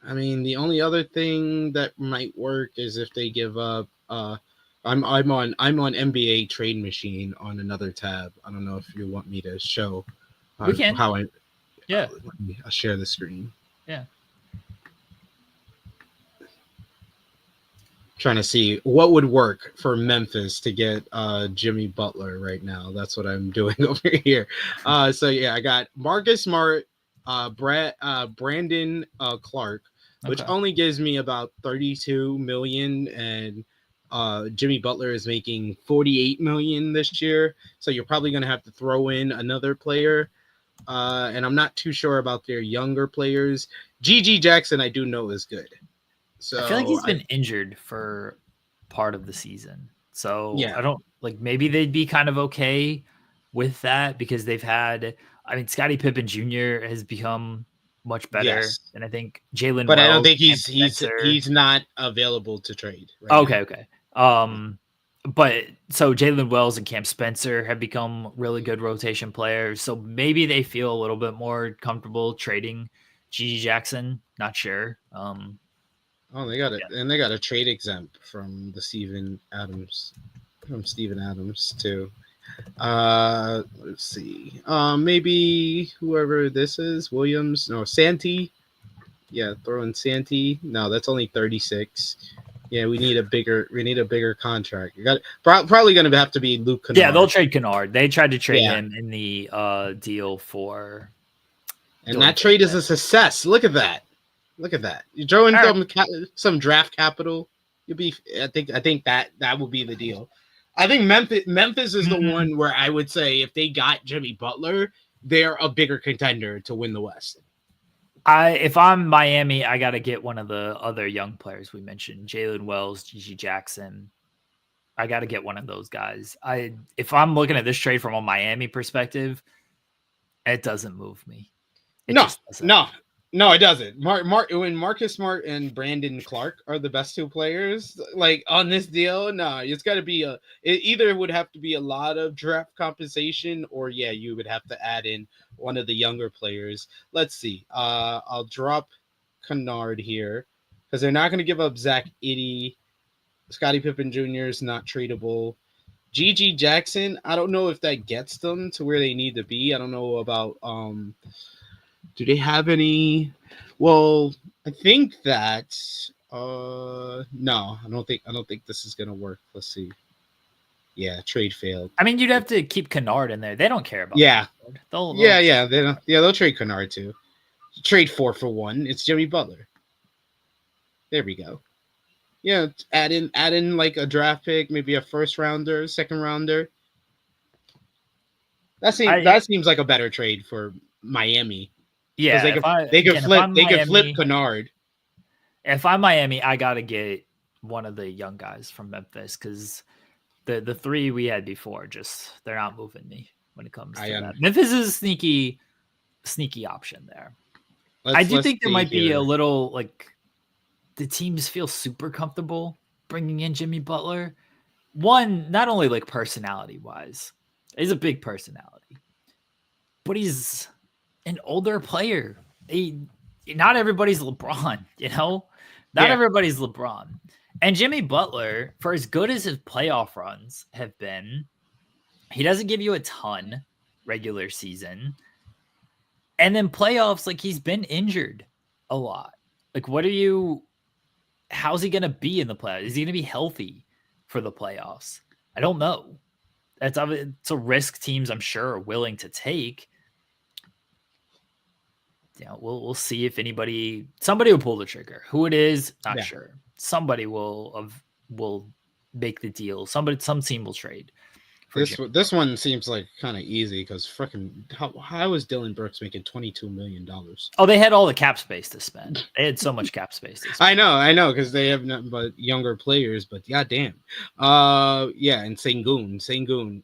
I mean, the only other thing that might work is if they give up. I'm on NBA Trade Machine on another tab. I don't know if you want me to show how I. Yeah. I'll share the screen. Yeah. Trying to see what would work for Memphis to get Jimmy Butler right now. That's what I'm doing over here. So yeah, I got Marcus Smart, Brandon Clark, which only gives me about 32 million, and Jimmy Butler is making 48 million this year. So you're probably going to have to throw in another player. And I'm not too sure about their younger players. GG Jackson, I do know is good. So I feel like he's been injured for part of the season. So yeah. I don't like, maybe they'd be kind of okay with that because they've had, Scottie Pippen Jr. has become much better. Yes. And I think Jalen But I don't Wells think and Spencer. he's not available to trade. Right Okay, now. okay. But so Jalen Wells and Cam Spencer have become really good rotation players. So maybe they feel a little bit more comfortable trading Gigi Jackson. Not sure. Oh, they got it, and they got a trade exempt from Steven Adams too. Let's see. Maybe whoever this is, Williams. No, Santee. Yeah, throw in Santee. No, that's only 36. Yeah, we need a bigger contract. You got probably going to have to be Luke Kennard. Yeah, they'll trade Kennard. They tried to trade Yeah. him in the deal for, and that trade is a success. Look at that. You throw in some draft capital. You'll be. I think that will be the deal. I think Memphis is the one where I would say if they got Jimmy Butler, they're a bigger contender to win the West. If I'm Miami, I got to get one of the other young players we mentioned, Jalen Wells, Gigi Jackson. I got to get one of those guys. If I'm looking at this trade from a Miami perspective, it doesn't move me. No, it doesn't. When Marcus Smart and Brandon Clark are the best two players, like on this deal, no, it's got to be it either would have to be a lot of draft compensation, or you would have to add in one of the younger players. Let's see. I'll drop Kennard here because they're not going to give up Zach Edey. Scottie Pippen Jr. is not tradable. Gigi Jackson, I don't know if that gets them to where they need to be. I don't know about do they have any? Well, I think that no, I don't think this is gonna work. Let's see. Yeah, trade failed. I mean, you'd have to keep Kennard in there. They don't care about. Kennard. They'll trade Kennard too. Trade 4 for 1. It's Jimmy Butler. There we go. Yeah, add in like a draft pick, maybe a first rounder, second rounder. That seems like a better trade for Miami. Yeah, they can flip Kennard. If I'm Miami, I gotta get one of the young guys from Memphis because the three we had before they're not moving me when it comes to that. Memphis is a sneaky option there. I do think there might be a little like the teams feel super comfortable bringing in Jimmy Butler. One, not only like personality wise, he's a big personality, but he's an older player. Not everybody's LeBron, Not everybody's LeBron. And Jimmy Butler, for as good as his playoff runs have been, he doesn't give you a ton regular season. And then playoffs, like he's been injured a lot. Like, how's he going to be in the playoffs? Is he going to be healthy for the playoffs? I don't know. It's a risk teams, I'm sure, are willing to take. We'll see if somebody will pull the trigger. Who it is, not sure. Somebody will make the deal. Some team will trade. This one seems like kind of easy because how is Dylan Brooks making $22 million? Oh, they had all the cap space to spend. They had so much cap space to spend. I know, because they have nothing but younger players. But goddamn, and Sengun,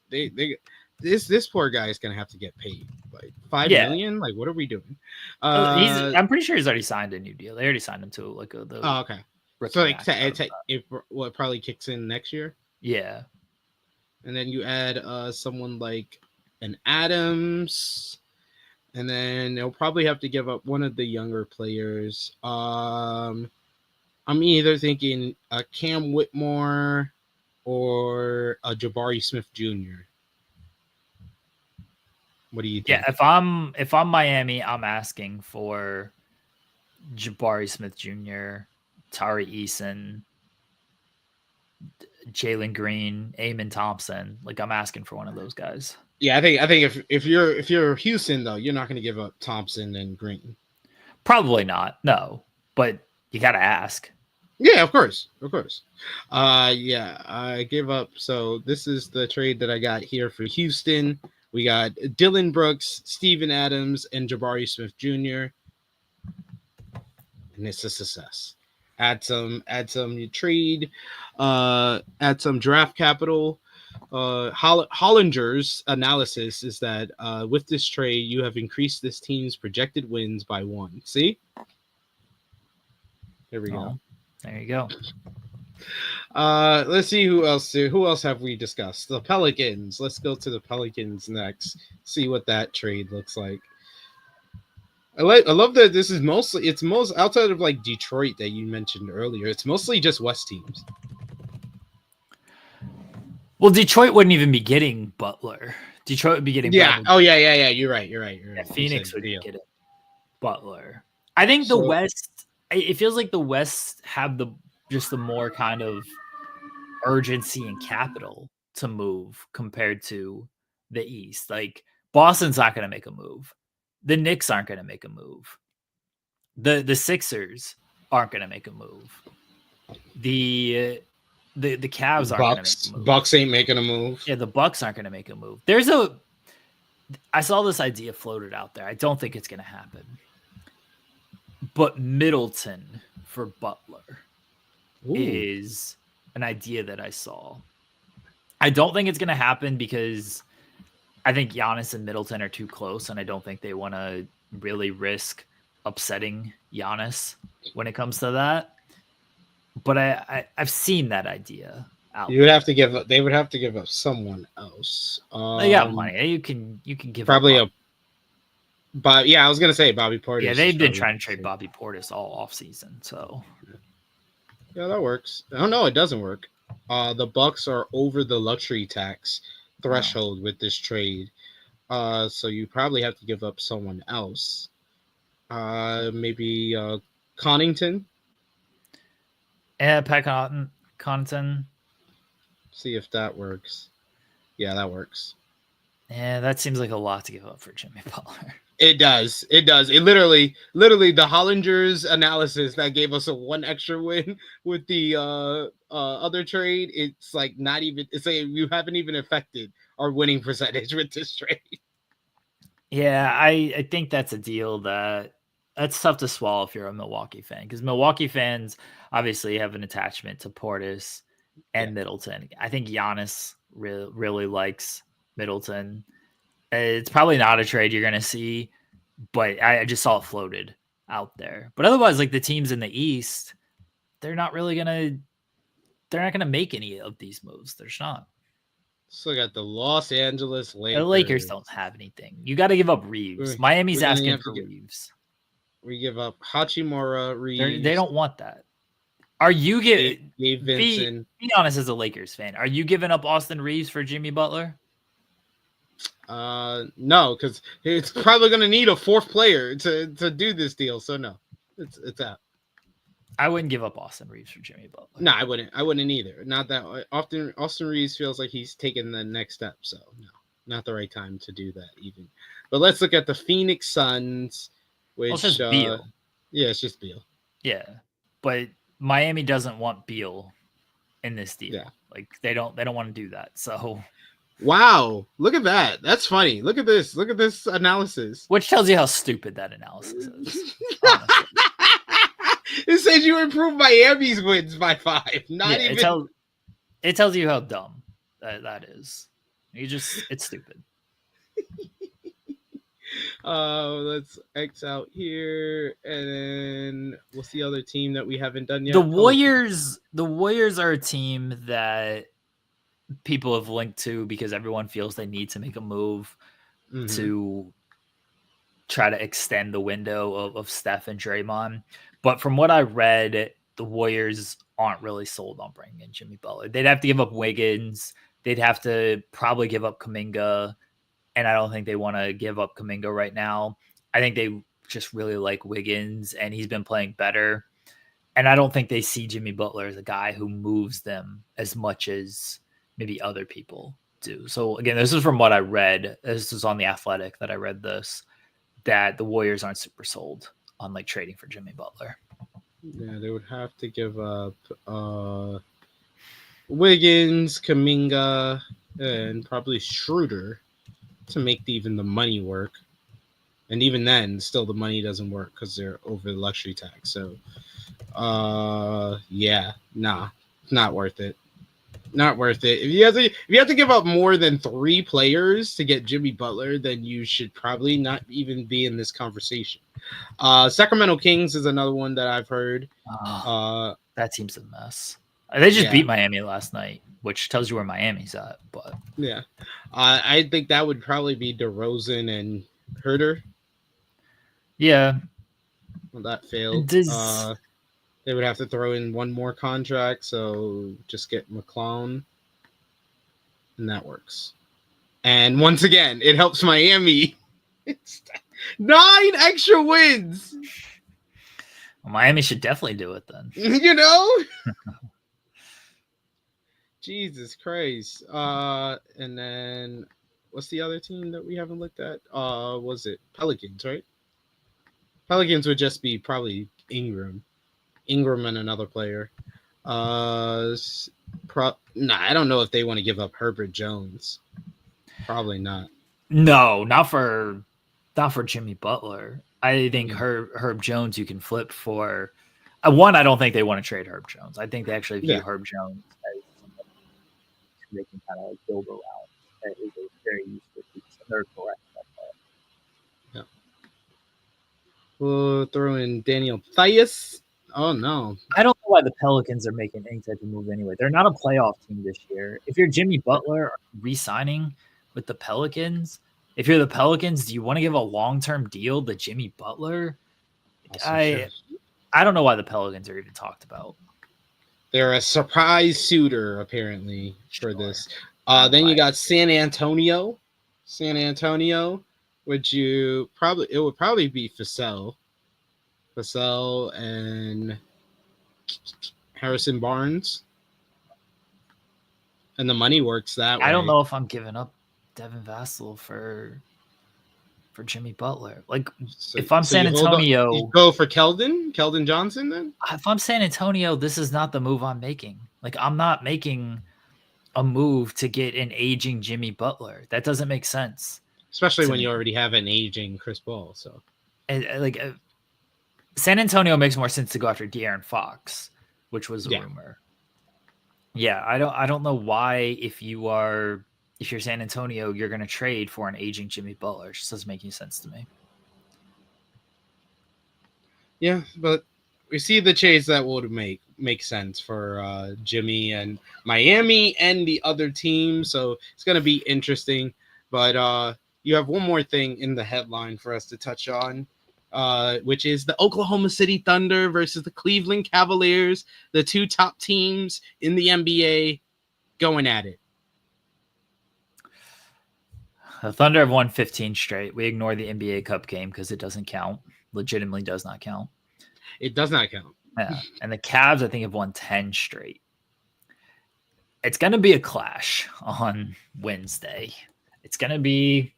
this poor guy is gonna have to get paid like $5 million. Like, what are we doing? I'm pretty sure he's already signed a new deal. They already signed him to like okay. So it probably kicks in next year. Yeah. And then you add someone like an Adams, and then they'll probably have to give up one of the younger players. I'm either thinking Cam Whitmore or Jabari Smith Jr. What do you think? Yeah, if I'm Miami, I'm asking for Jabari Smith Jr., Tari Eason, Jalen Green, Amon Thompson. Like, I'm asking for one of those guys. Yeah, I think if you're Houston though, you're not going to give up Thompson and Green. Probably not. No, but you got to ask. Yeah, of course. I gave up. So this is the trade that I got here for Houston. We got Dylan Brooks, Steven Adams, and Jabari Smith Jr. And it's a success. Add some trade, add some draft capital. Hollinger's analysis is that with this trade, you have increased this team's projected wins by 1. See? There we go. There you go. Let's see who else have we discussed. The Pelicans. Let's go to the Pelicans next. See what that trade looks like. I love that this is it's most outside of like Detroit that you mentioned earlier. It's mostly just West teams. Well, Detroit wouldn't even be getting Butler. Detroit would be getting Butler. Oh yeah. You're right. Yeah, Phoenix would be getting Butler. I think the West. It feels like the West have the more kind of urgency and capital to move compared to the East. Like Boston's not going to make a move. The Knicks aren't going to make a move. The Sixers aren't going to make a move. The Cavs aren't going to make a move. Bucks ain't making a move. Yeah, the Bucks aren't going to make a move. I saw this idea floated out there. I don't think it's going to happen. But Middleton for Butler is an idea that I saw. I don't think it's going to happen because I think Giannis and Middleton are too close, and I don't think they want to really risk upsetting Giannis when it comes to that. But I've seen that idea out. They would have to give up someone else. They got money. You can give probably up I was gonna say Bobby Portis. Yeah, they've been trying to trade Bobby Portis all off season. So yeah, that works. Oh no, it doesn't work. The Bucks are over the luxury tax threshold with this trade. So you probably have to give up someone else. Maybe Connaughton. Yeah, Pat Connaughton. See if that works. Yeah, that works. Yeah, that seems like a lot to give up for Jimmy Butler. It does. It literally the Hollinger's analysis that gave us a 1 extra win with the other trade. It's like not even. It's like you haven't even affected our winning percentage with this trade. Yeah, I think that's a deal that's tough to swallow if you're a Milwaukee fan, because Milwaukee fans obviously have an attachment to Portis and Middleton. I think Giannis really likes Middleton. It's probably not a trade you're going to see, but I just saw it floated out there. But otherwise, like the teams in the East, they're not going to make any of these moves. They're just not. So got the Los Angeles Lakers. The Lakers don't have anything. You got to give up Reeves. Miami's asking for Reeves. We give up Hachimura, Reeves. They don't want that. Are you giving? Vincent. Be honest, as a Lakers fan, are you giving up Austin Reeves for Jimmy Butler? No, because it's probably going to need a 4th player to do this deal. So no, it's out. I wouldn't give up Austin Reeves for Jimmy Butler. No, I wouldn't either. Not that often. Austin Reeves feels like he's taken the next step. So no, not the right time to do that even. But let's look at the Phoenix Suns. Which, it's just Beal. Yeah, it's just Beal. Yeah, but Miami doesn't want Beal in this deal. Yeah. Like they don't want to do that. So wow, look at that. That's funny. Look at this. Look at this analysis. Which tells you how stupid that analysis is. It says you improved Miami's wins by 5. It tells you how dumb that is. It's stupid. Let's X out here, and then what's the other team that we haven't done yet? The Warriors. The Warriors are a team that people have linked to because everyone feels they need to make a move to try to extend the window of Steph and Draymond. But from what I read, the Warriors aren't really sold on bringing in Jimmy Butler. They'd have to give up Wiggins. They'd have to probably give up Kuminga. And I don't think they want to give up Kuminga right now. I think they just really like Wiggins, and he's been playing better. And I don't think they see Jimmy Butler as a guy who moves them as much as maybe other people do. So, again, this is from what I read. This is on The Athletic that I read this, that the Warriors aren't super sold on like trading for Jimmy Butler. Yeah, they would have to give up Wiggins, Kuminga, and probably Schroeder to make even the money work. And even then, still the money doesn't work because they're over the luxury tax. So, not worth it. Not worth it. If you have to give up more than 3 players to get Jimmy Butler, then you should probably not even be in this conversation. Sacramento Kings is another one that I've heard. That team's a mess. They just Yeah. beat Miami last night, which tells you where Miami's at. But Yeah, I think that would probably be DeRozan and Herter. yeah, Well, that failed. does They would have to throw in one more contract, so just get McClone, and that works. And once again, it helps Miami. It's 9 extra wins. well, Miami should definitely do it then. You know? Jesus Christ. And then what's the other team that we haven't looked at? Was it Pelicans, right? Pelicans would just be probably Ingram and another player. I don't know if they want to give up Herbert Jones. Probably not. No, not for Jimmy Butler. I think Herb Jones you can flip for. One, I don't think they want to trade Herb Jones. I think they actually view Herb Jones as somebody they can kind of like build around. That is a very useful piece. They're correct about that. Yeah. We'll throw in Daniel Theis. Oh no. I don't know why the Pelicans are making any type of move anyway. They're not a playoff team this year. If you're Jimmy Butler re-signing with the Pelicans, if you're the Pelicans, do you want to give a long-term deal to Jimmy Butler? I don't know why the Pelicans are even talked about. They're a surprise suitor, apparently, for this. Then you got San Antonio. It would probably be Vassell and Harrison Barnes. And the money works that way. I don't know if I'm giving up Devin Vassell for Jimmy Butler. Like, if I'm San Antonio, you go for Keldon Johnson then? If I'm San Antonio, this is not the move I'm making. Like, I'm not making a move to get an aging Jimmy Butler. That doesn't make sense. Especially when you already have an aging Chris Paul. So, San Antonio makes more sense to go after De'Aaron Fox, which was a rumor. Yeah, I don't know why if you're San Antonio, you're going to trade for an aging Jimmy Butler. It just doesn't make any sense to me. Yeah, but we see the trades that would make sense for Jimmy and Miami and the other team. So it's going to be interesting. But you have one more thing in the headline for us to touch on, which is the Oklahoma City Thunder versus the Cleveland Cavaliers, the 2 top teams in the NBA going at it. The Thunder have won 15 straight. We ignore the NBA Cup game because it doesn't count. Legitimately does not count. It does not count. Yeah. And the Cavs, I think, have won 10 straight. It's going to be a clash on Wednesday. It's going to be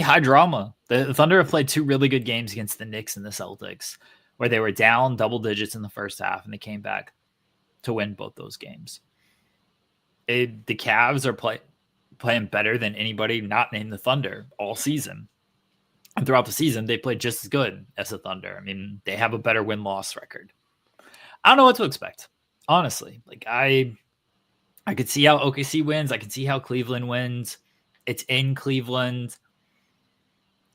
high drama. The Thunder have played 2 really good games against the Knicks and the Celtics, where they were down double digits in the first half and they came back to win both those games. The Cavs are playing better than anybody not named the Thunder all season. And throughout the season, they played just as good as the Thunder. I mean, they have a better win-loss record. I don't know what to expect, honestly. Like, I could see how OKC wins. I could see how Cleveland wins. It's in Cleveland.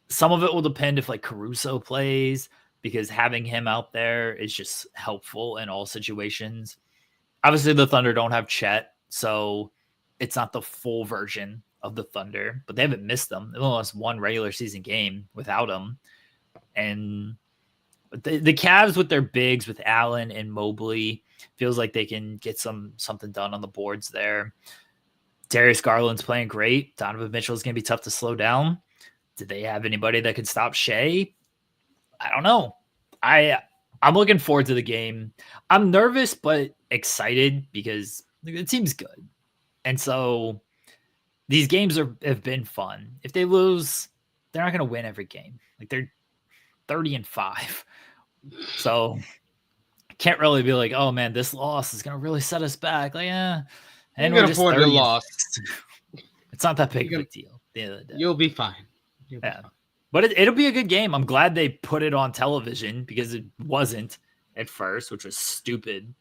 Some of it will depend if, like, Caruso plays, because having him out there is just helpful in all situations. Obviously, the Thunder don't have Chet, so it's not the full version of the Thunder, but they haven't missed them. They've only lost 1 regular season game without them. And the Cavs with their bigs, with Allen and Mobley, feels like they can get something done on the boards there. Darius Garland's playing great. Donovan Mitchell is going to be tough to slow down. Do they have anybody that could stop Shea? I don't know. I'm looking forward to the game. I'm nervous but excited because the team's good. And so these games have been fun. If they lose, they're not going to win every game. Like, they're 30-5. So can't really be like, oh man, this loss is going to really set us back. Like, and we're just 30 loss. It's not that big of a deal at the end of the day. You'll be fine. But it'll be a good game. I'm glad they put it on television because it wasn't at first, which was stupid.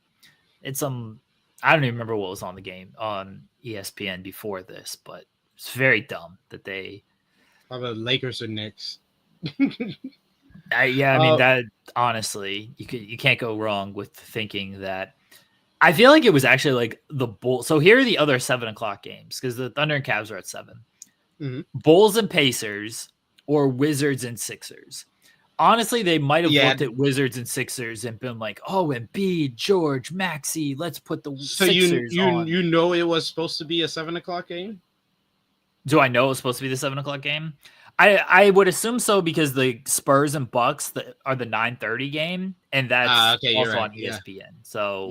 I don't even remember what was on the game on ESPN before this, but it's very dumb that they. Probably Lakers or Knicks. Yeah, I mean that honestly, you can't go wrong with thinking that. I feel like it was actually like the Bulls. So here are the other 7:00 games because the Thunder and Cavs are at 7. Mhm. Bulls and Pacers or Wizards and Sixers. Honestly, they might have looked at Wizards and Sixers and been like, "Oh, Embiid, George, Maxey, let's put the Sixers on." You know it was supposed to be a 7:00 game. Do I know it was supposed to be the 7:00 game? I would assume so because the Spurs and Bucks are the 9:30 game, and that's also on ESPN. Yeah. So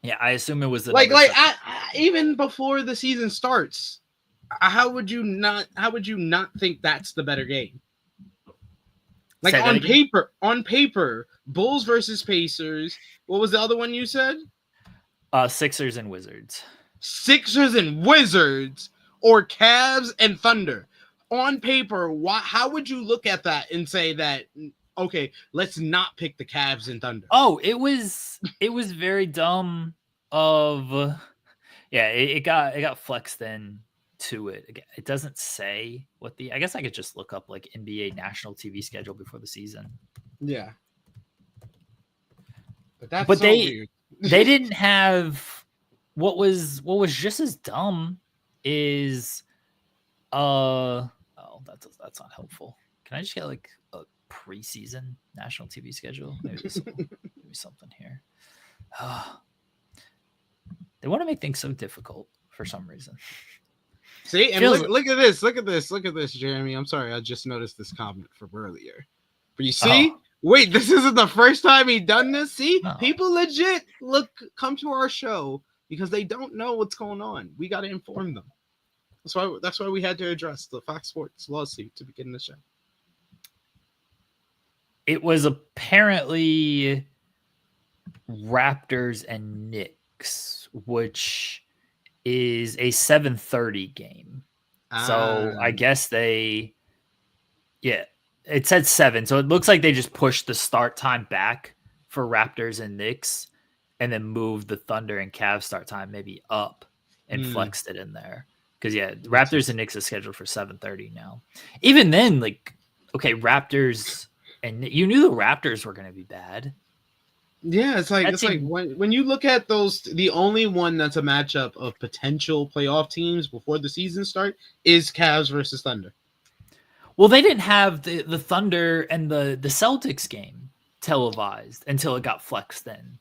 yeah, I assume it was the even before the season starts. How would you not think that's the better game? Like on paper, Bulls versus Pacers. What was the other one you said? Sixers and Wizards. Sixers and Wizards, or Cavs and Thunder. On paper, how would you look at that and say that, okay, let's not pick the Cavs and Thunder? Oh, it was very dumb it got flexed in to it. It doesn't say what I guess I could just look up like NBA national TV schedule before the season. Yeah. But they didn't have what was just as dumb is that's not helpful. Can I just get like a preseason national TV schedule? Maybe something here. They want to make things so difficult for some reason. See, and look at this, Jeremy. I'm sorry, I just noticed this comment from earlier. But you see, wait, this isn't the first time he done this. See, people legit come to our show because they don't know what's going on. We got to inform them. That's why we had to address the Fox Sports lawsuit to begin the show. It was apparently Raptors and Knicks, which is a 7:30 game. So I guess it said 7. So it looks like they just pushed the start time back for Raptors and Knicks and then moved the Thunder and Cavs start time maybe up and flexed it in there. Because, Raptors and Knicks is scheduled for 7:30 now. Even then, like, okay, Raptors, and you knew the Raptors were going to be bad. Yeah, it's like when you look at those, the only one that's a matchup of potential playoff teams before the season start is Cavs versus Thunder. Well, they didn't have the Thunder and the Celtics game televised until it got flexed in.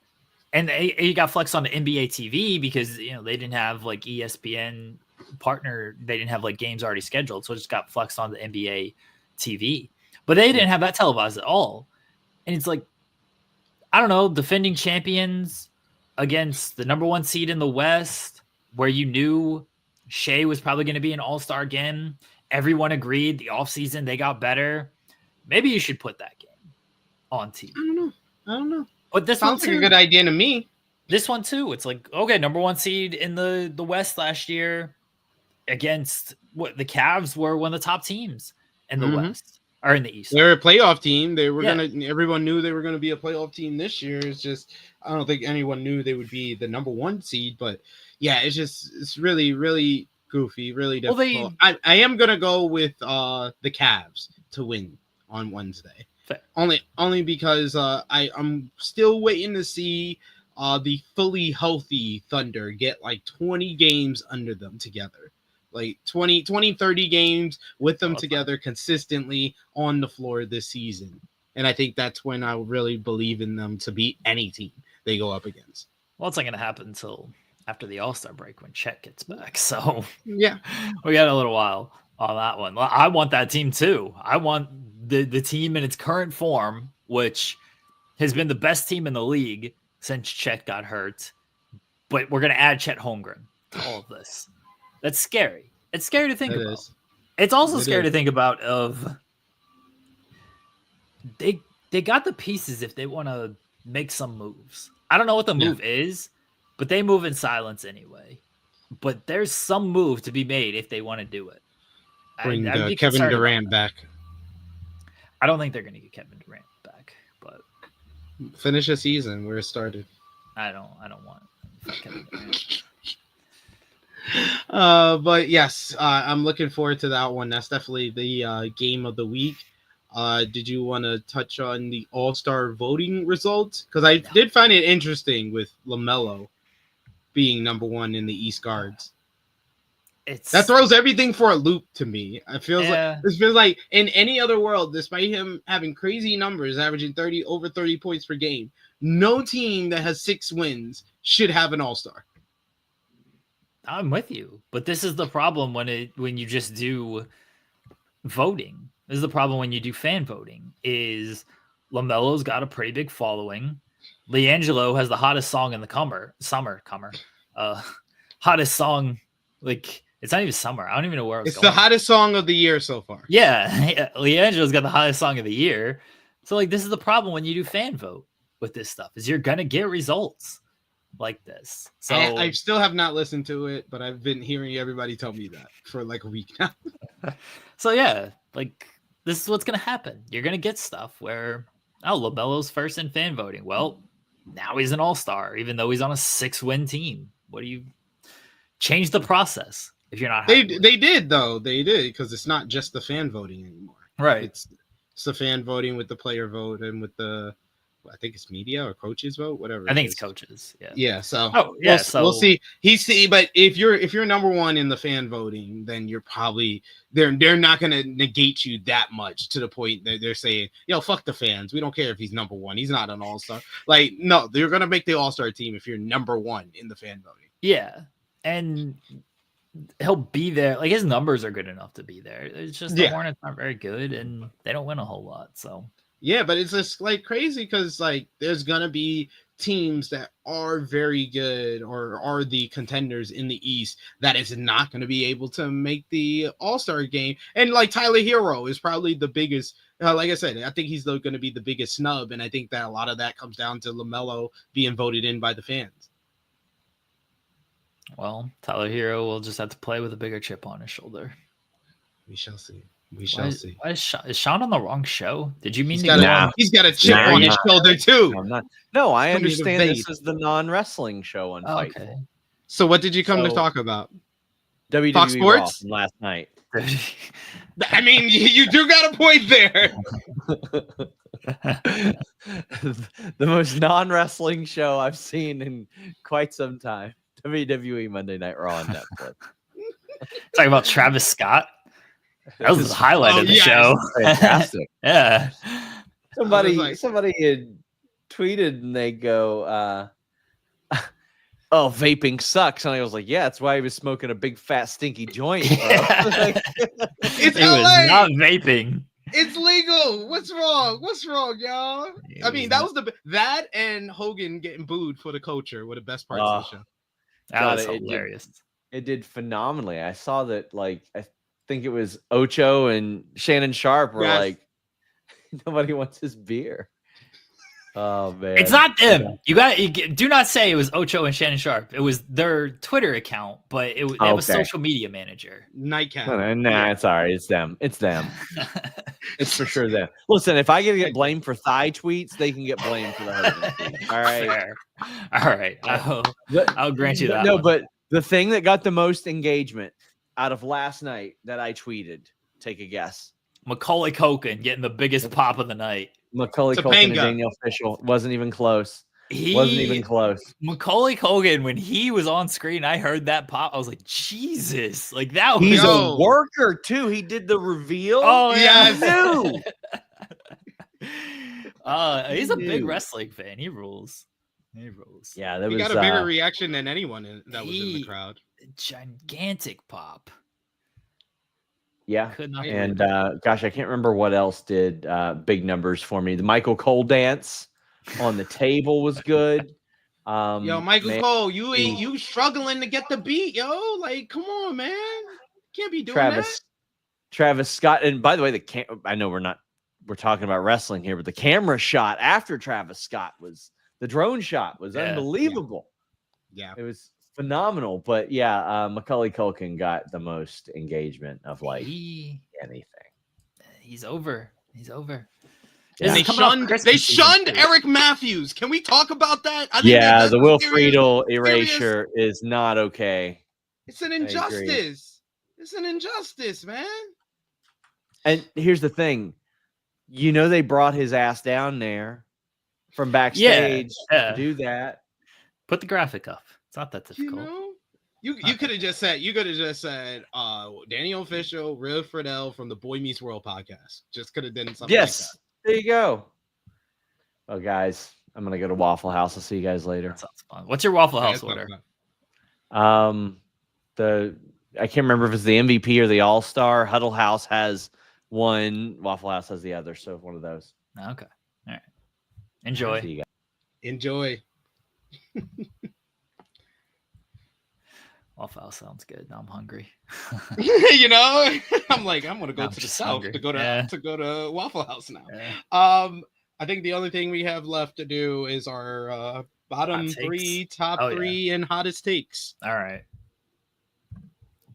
And it got flexed on the NBA TV because, they didn't have like ESPN partner. They didn't have like games already scheduled. So it just got flexed on the NBA TV. But they didn't have that televised at all. And it's like, I don't know, defending champions against the number 1 seed in the West, where you knew Shea was probably going to be an all-star again. Everyone agreed the offseason they got better. Maybe you should put that game on TV. I don't know. But this sounds like a good idea to me. This one too. It's like, okay, number 1 seed in the West last year against what the Cavs were one of the top teams in the West. Or in the East. They're a playoff team. They were everyone knew they were gonna be a playoff team this year. It's just I don't think anyone knew they would be the number 1 seed, but it's really, really goofy, really difficult. I am gonna go with the Cavs to win on Wednesday. Fair. Only because I'm still waiting to see the fully healthy Thunder get like 20 games under them together. Like 20, 30 games with them together consistently on the floor this season. And I think that's when I really believe in them to beat any team they go up against. Well, it's not going to happen until after the All-Star break when Chet gets back. So yeah, we got a little while on that one. I want that team too. I want the team in its current form, which has been the best team in the league since Chet got hurt. But we're going to add Chet Holmgren to all of this. That's scary. It's scary to think about. It's also scary to think about they got the pieces if they want to make some moves. I don't know what the move is, but they move in silence anyway. But there's some move to be made if they want to do it. Bring Kevin Durant back. I don't think they're going to get Kevin Durant back, but finish a season where it started. I don't want Kevin Durant. But yes, I'm looking forward to that one. That's definitely the game of the week. Did you want to touch on the All-Star voting results? Because I did find it interesting with LaMelo being number one in the East guards. That throws everything for a loop to me. It feels like in any other world, despite him having crazy numbers, averaging over 30 points per game, no team that has 6 wins should have an All-Star. I'm with you, but this is the problem when you just do voting. This is the problem when you do fan voting. Is LaMelo's got a pretty big following. LiAngelo has the hottest song in the summer. Hottest song, like it's not even summer. I don't even know where it's going. The hottest song of the year so far. Yeah, LiAngelo's got the hottest song of the year. So like this is the problem when you do fan vote with this stuff, is you're gonna get results like this. So I still have not listened to it, but I've been hearing everybody tell me that for like a week now. So yeah, like this is what's gonna happen. You're gonna get stuff where LaMelo's first in fan voting. Well, now he's an all-star, even though he's on a 6-win team. What do you change the process if you're not? They did because it's not just the fan voting anymore. Right. It's the fan voting with the player vote and with the. I think it's media or coaches vote, whatever. I think it's coaches. Yeah. Yeah. So. We'll see. But if you're number one in the fan voting, then you're probably they're not going to negate you that much to the point that they're saying, "Yo, fuck the fans. We don't care if he's number one. He's not an all-star." Like, no, they're going to make the all-star team if you're number one in the fan voting. Yeah, and he'll be there. Like his numbers are good enough to be there. It's just the Hornets aren't very good, and they don't win a whole lot. So. Yeah, but it's just like crazy because like there's gonna be teams that are very good or are the contenders in the East that is not going to be able to make the All-Star game. And like Tyler Hero is probably the biggest. Like I said, I think he's going to be the biggest snub, and I think that a lot of that comes down to LaMelo being voted in by the fans. Well, Tyler Hero will just have to play with a bigger chip on his shoulder. We shall see. We shall see. Why is Sean on the wrong show? Did you mean he's got a chip on his shoulder too? No, I understand this is the non-wrestling show on Fightful. Okay. So what did you come to talk about? WWE Fox Sports Raw last night. I mean, you do got a point there. The most non-wrestling show I've seen in quite some time. WWE Monday Night Raw on Netflix. Talking about Travis Scott. That was the highlight of the show. Fantastic. Yeah. Somebody had tweeted and they go, "Oh, vaping sucks." And I was like, "Yeah, that's why he was smoking a big fat stinky joint." It's LA. Was not vaping. It's legal. What's wrong? What's wrong, y'all? I mean, that was that and Hogan getting booed for the culture were the best parts of the show. That was hilarious. It did phenomenally. I saw that, like, I think it was Ocho and Shannon Sharp were like, nobody wants his beer. Oh man, it's not them. You do not say it was Ocho and Shannon Sharp. It was their Twitter account, but they have a social media manager. Nightcap. It's all right. It's them. It's them. It's for sure them. Listen, if I get blamed for thigh tweets, they can get blamed for the husband tweets. All right. Fair. All right. I'll grant you that. No, but the thing that got the most engagement out of last night that I tweeted, take a guess. Macaulay Culkin getting the biggest pop of the night. Macaulay Culkin and Daniel Fishel wasn't even close. Wasn't even close. Macaulay Culkin, when he was on screen, I heard that pop. I was like, Jesus, like that was. He's a worker too. He did the reveal. Oh yeah, he's a knew. Big wrestling fan. He rules. Yeah, he got a bigger reaction than anyone that was in the crowd. Gigantic pop. Yeah, and gosh, I can't remember what else did big numbers for me. The Michael Cole dance on the table was good. Yo, Michael Cole, you struggling to get the beat, yo? Like, come on, man, can't be doing that. Travis Scott, and by the way, I know we're talking about wrestling here, but the camera shot after Travis Scott the drone shot was unbelievable. Yeah, it was phenomenal. But Macaulay Culkin got the most engagement of anything. He's over. And This is coming off they Christmas season, shunned too. Eric Matthews. Can we talk about that? I think Yeah, that's the serious. Wilfredo erasure is not okay. It's an agree. injustice. It's an injustice, man. And here's the thing. You know they brought his ass down there from backstage to do that. Put the graphic up. It's not that You difficult. know, you could have just said Danny Official, Real Friedel from the Boy Meets World podcast. Just could have done something like that. There you go. Well, guys, I'm gonna go to Waffle House. I'll see you guys later. That sounds fun. What's your Waffle House That's order? I can't remember if it's the MVP or the All-Star. Huddle House has one, Waffle House has the other, so one of those. Okay. All right. Enjoy. See you guys. Enjoy. Waffle House sounds good. Now I'm hungry. You know, I'm gonna go I'm to the just south hungry. to go to Waffle House now. Yeah. I think the only thing we have left to do is our bottom Hot takes? three, top Oh, three, and hottest takes. All right.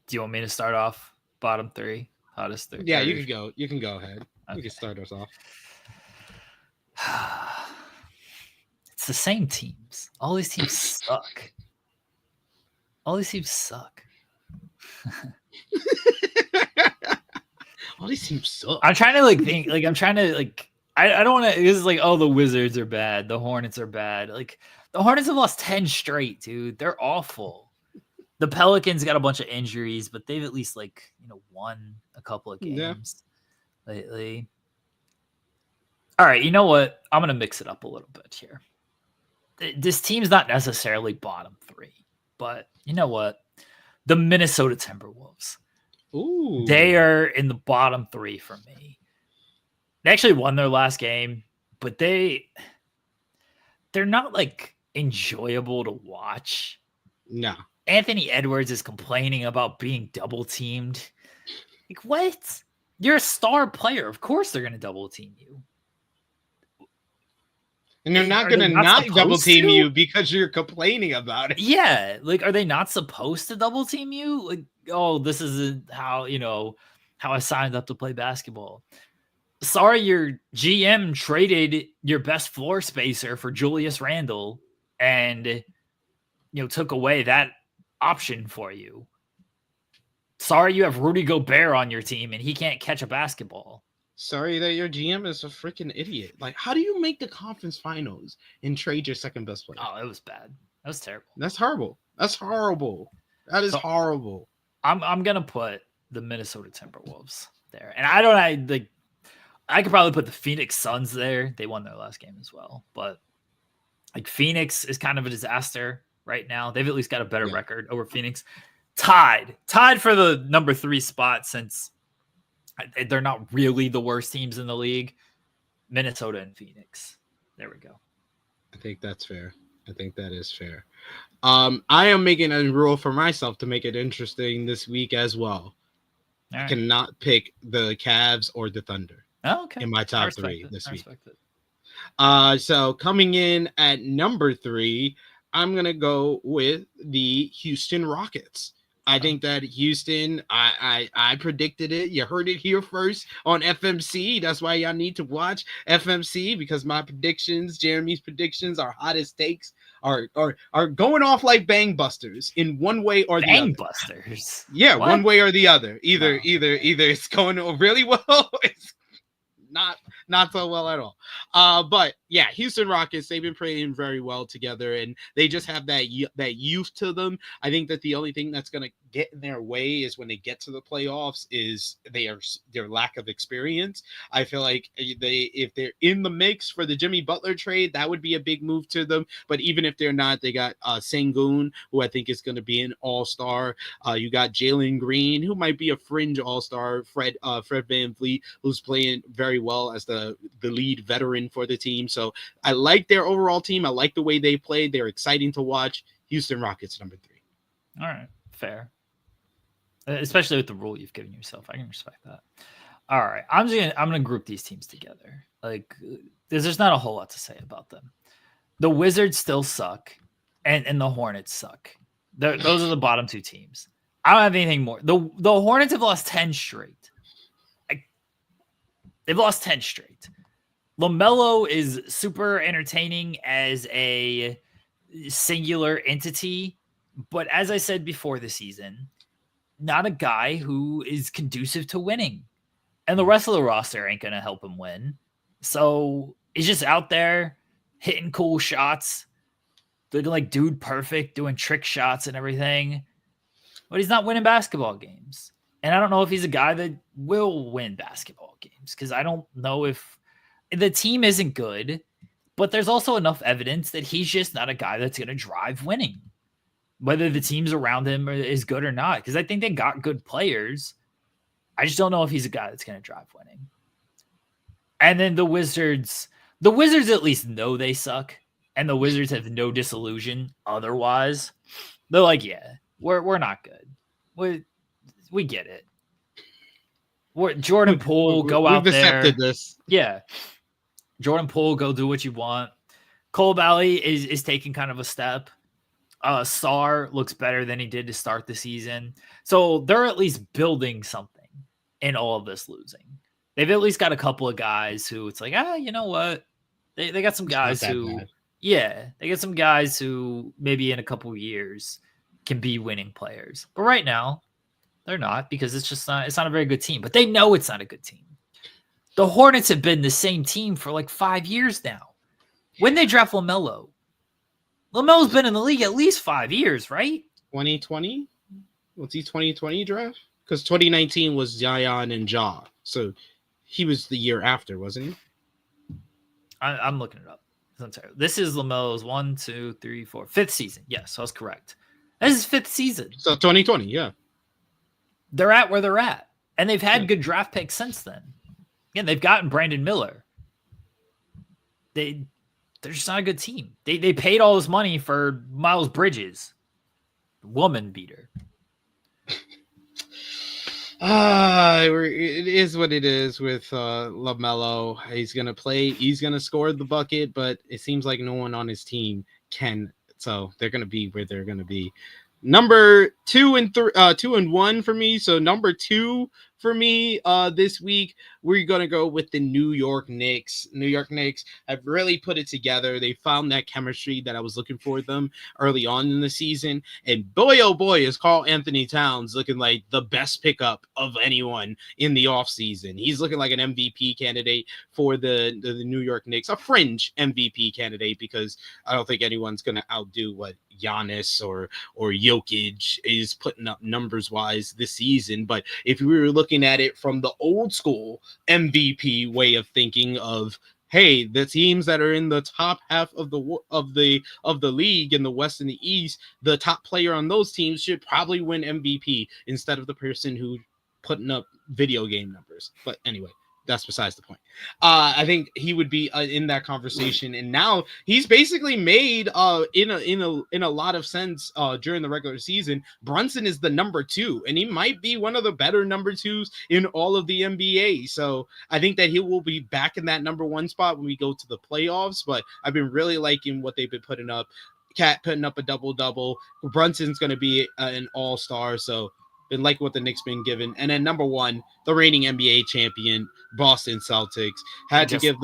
Do you want me to start off bottom three, hottest three? Yeah, you can go. You can go ahead. Okay. You can start us off. It's the same teams. All these teams suck. All these teams suck. All these teams suck. I'm trying to think. I'm trying to I don't want to. This is oh, the Wizards are bad. The Hornets are bad. The Hornets have lost 10 straight, dude. They're awful. The Pelicans got a bunch of injuries, but they've at least won a couple of games lately. All right, you know what? I'm gonna mix it up a little bit here. This team's not necessarily bottom three, but you know what? The Minnesota Timberwolves. Ooh. They are in the bottom three for me. They actually won their last game, but they're not enjoyable to watch. No. Anthony Edwards is complaining about being double teamed. What? You're a star player. Of course they're going to double team you. And they're not going to not double team you because you're complaining about it. Yeah. Are they not supposed to double team you? Oh, this isn't how I signed up to play basketball. Sorry, your GM traded your best floor spacer for Julius Randle and took away that option for you. Sorry, you have Rudy Gobert on your team and he can't catch a basketball. Sorry that your GM is a freaking idiot. How do you make the conference finals and trade your second best player? Oh, it was bad. That was terrible. That's horrible. That's horrible. That is horrible. I'm gonna put the Minnesota Timberwolves there, and I could probably put the Phoenix Suns there. They won their last game as well, but Phoenix is kind of a disaster right now. They've at least got a better record over Phoenix. Tied for the number 3 spot, since they're not really the worst teams in the league. Minnesota and Phoenix. There we go. I think that's fair. I think that is fair. I am making a rule for myself to make it interesting this week as well. All right. I cannot pick the Cavs or the Thunder. Oh, okay. In my top 3 this week. It. So coming in at number 3, I'm going to go with the Houston Rockets. I think that Houston, I predicted it. You heard it here first on FMC. That's why y'all need to watch FMC, because my predictions, Jeremy's predictions, our hottest takes are going off like bangbusters in one way or the other. Bangbusters? Yeah, What? one way or the other. Either No. it's going really well, it's not so well at all. But yeah, Houston Rockets, they've been playing very well together, and they just have that youth to them. I think that the only thing that's going to get in their way is when they get to the playoffs is their lack of experience. I feel like if they're in the mix for the Jimmy Butler trade, that would be a big move to them. But even if they're not, they got Sengun, who I think is going to be an all-star. You got Jalen Green, who might be a fringe all-star. Fred VanVleet, who's playing very well as the lead veteran for the team. So I like their overall team. I like the way they play. They're exciting to watch. Houston Rockets, number 3. All right, fair. Especially with the rule you've given yourself, I can respect that. All right, I'm gonna group these teams together. There's not a whole lot to say about them. The Wizards still suck, and the Hornets suck. Those are the bottom 2 teams. I don't have anything more. The Hornets have lost 10 straight. They've lost 10 straight. LaMelo is super entertaining as a singular entity, but as I said before the season, not a guy who is conducive to winning. And the rest of the roster ain't going to help him win. So he's just out there hitting cool shots, looking like dude perfect, doing trick shots and everything. But he's not winning basketball games. And I don't know if he's a guy that will win basketball games because I don't know if the team isn't good, but there's also enough evidence that he's just not a guy that's going to drive winning, whether the teams around him is good or not. Because I think they got good players. I just don't know if he's a guy that's going to drive winning. And then the Wizards at least know they suck, and the Wizards have no disillusion otherwise. They're like, yeah, we're not good. We get it. Jordan Poole, go out there. This. Yeah. Jordan Poole, go do what you want. Cole Bally is taking kind of a step. Sarr looks better than he did to start the season. So they're at least building something in all of this losing. They've at least got a couple of guys who it's like, you know what? They got some guys who, they got some guys who maybe in a couple of years can be winning players. But right now, they're not because it's not a very good team. But they know it's not a good team. The Hornets have been the same team for like 5 years now. When they draft LaMelo, LaMelo's been in the league at least 5 years, right? 2020? Was he 2020 draft? Because 2019 was Zion and Ja. So he was the year after, wasn't he? I'm looking it up. This is LaMelo's 1, 2, 3, 4, 5th season. Yes, I was correct. This is 5th season. So 2020, yeah. They're at where they're at. And they've had good draft picks since then. Again, they've gotten Brandon Miller. They're just not a good team. They paid all this money for Miles Bridges. Woman beater. It is what it is with LaMelo. He's gonna play. He's gonna score the bucket, but it seems like no one on his team can. So they're gonna be where they're gonna be. Number 2 and 1 for me. So number 2 for me this week, we're going to go with the New York Knicks. New York Knicks have really put it together. They found that chemistry that I was looking for them early on in the season. And boy, oh boy, is Karl Anthony Towns looking like the best pickup of anyone in the offseason. He's looking like an MVP candidate for the New York Knicks, a fringe MVP candidate, because I don't think anyone's going to outdo what Giannis or Jokic is putting up numbers-wise this season. But if we were looking at it from the old school MVP way of thinking of, hey, the teams that are in the top half of the league in the West and the East, the top player on those teams should probably win MVP instead of the person who putting up video game numbers. But anyway, that's besides the point. I think he would be in that conversation, and now he's basically made in a lot of sense during the regular season. Brunson is the number 2, and he might be one of the better number 2s in all of the NBA. So I think that he will be back in that number 1 spot when we go to the playoffs. But I've been really liking what they've been putting up. Cat putting up a double-double. Brunson's going to be an all-star. So been like what the Knicks been given. And then number 1, the reigning NBA champion, Boston Celtics. Had to give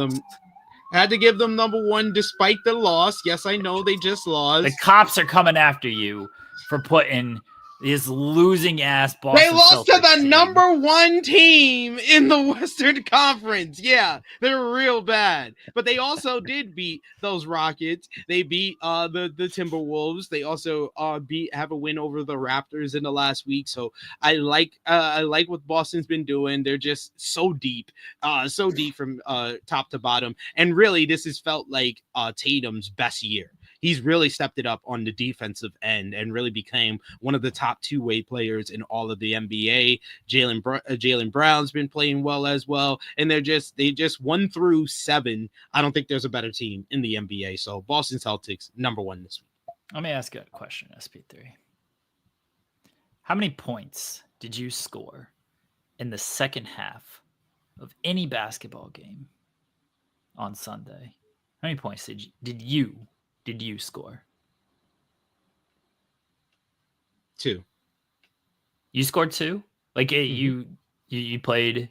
them number 1 despite the loss. Yes, I know they just lost. The cops are coming after you for putting this losing ass Boston They lost Celtics to the team. number 1 team in the Western Conference. Yeah, they're real bad. But they also did beat those Rockets. They beat the Timberwolves. They also have a win over the Raptors in the last week. So I like what Boston's been doing. They're just so deep from top to bottom. And really, this has felt like Tatum's best year. He's really stepped it up on the defensive end and really became one of the top 2-way players in all of the NBA. Jaylen Brown's been playing well as well. And they just 1 through 7. I don't think there's a better team in the NBA. So Boston Celtics, number 1 this week. Let me ask you a question, SP3. How many points did you score in the second half of any basketball game on Sunday? How many points did you score? 2. You scored 2? Like you played.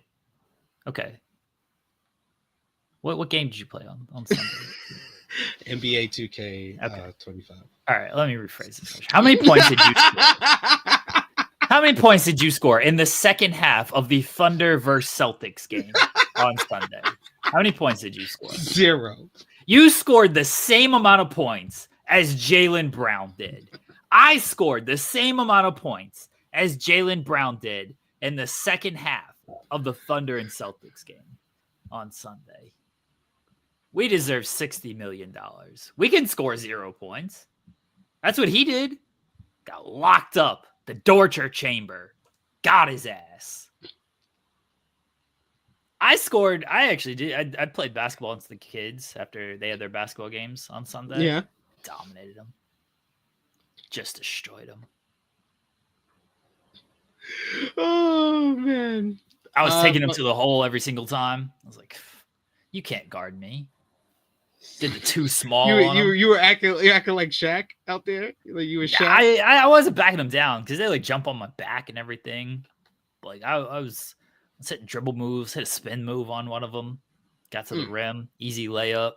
Okay. What game did you play on Sunday? NBA 2K Okay. 25. All right, let me rephrase this question. How many points did you score? How many points did you score in the second half of the Thunder versus Celtics game on Sunday? How many points did you score? 0. You scored the same amount of points as Jaylen Brown did. I scored the same amount of points as Jaylen Brown did in the second half of the Thunder and Celtics game on Sunday. We deserve $60 million. We can score 0 points. That's what he did. Got locked up. The torture chamber. Got his ass. I actually did. I played basketball against the kids after they had their basketball games on Sunday. Yeah. Dominated them. Just destroyed them. Oh, man. I was taking him to the hole every single time. I was like, you can't guard me. Did the too small. You were acting like Shaq out there. Like you were Shaq. I wasn't backing him down because they like jump on my back and everything. Like I was hitting dribble moves, hit a spin move on one of them, got to the rim, easy layup.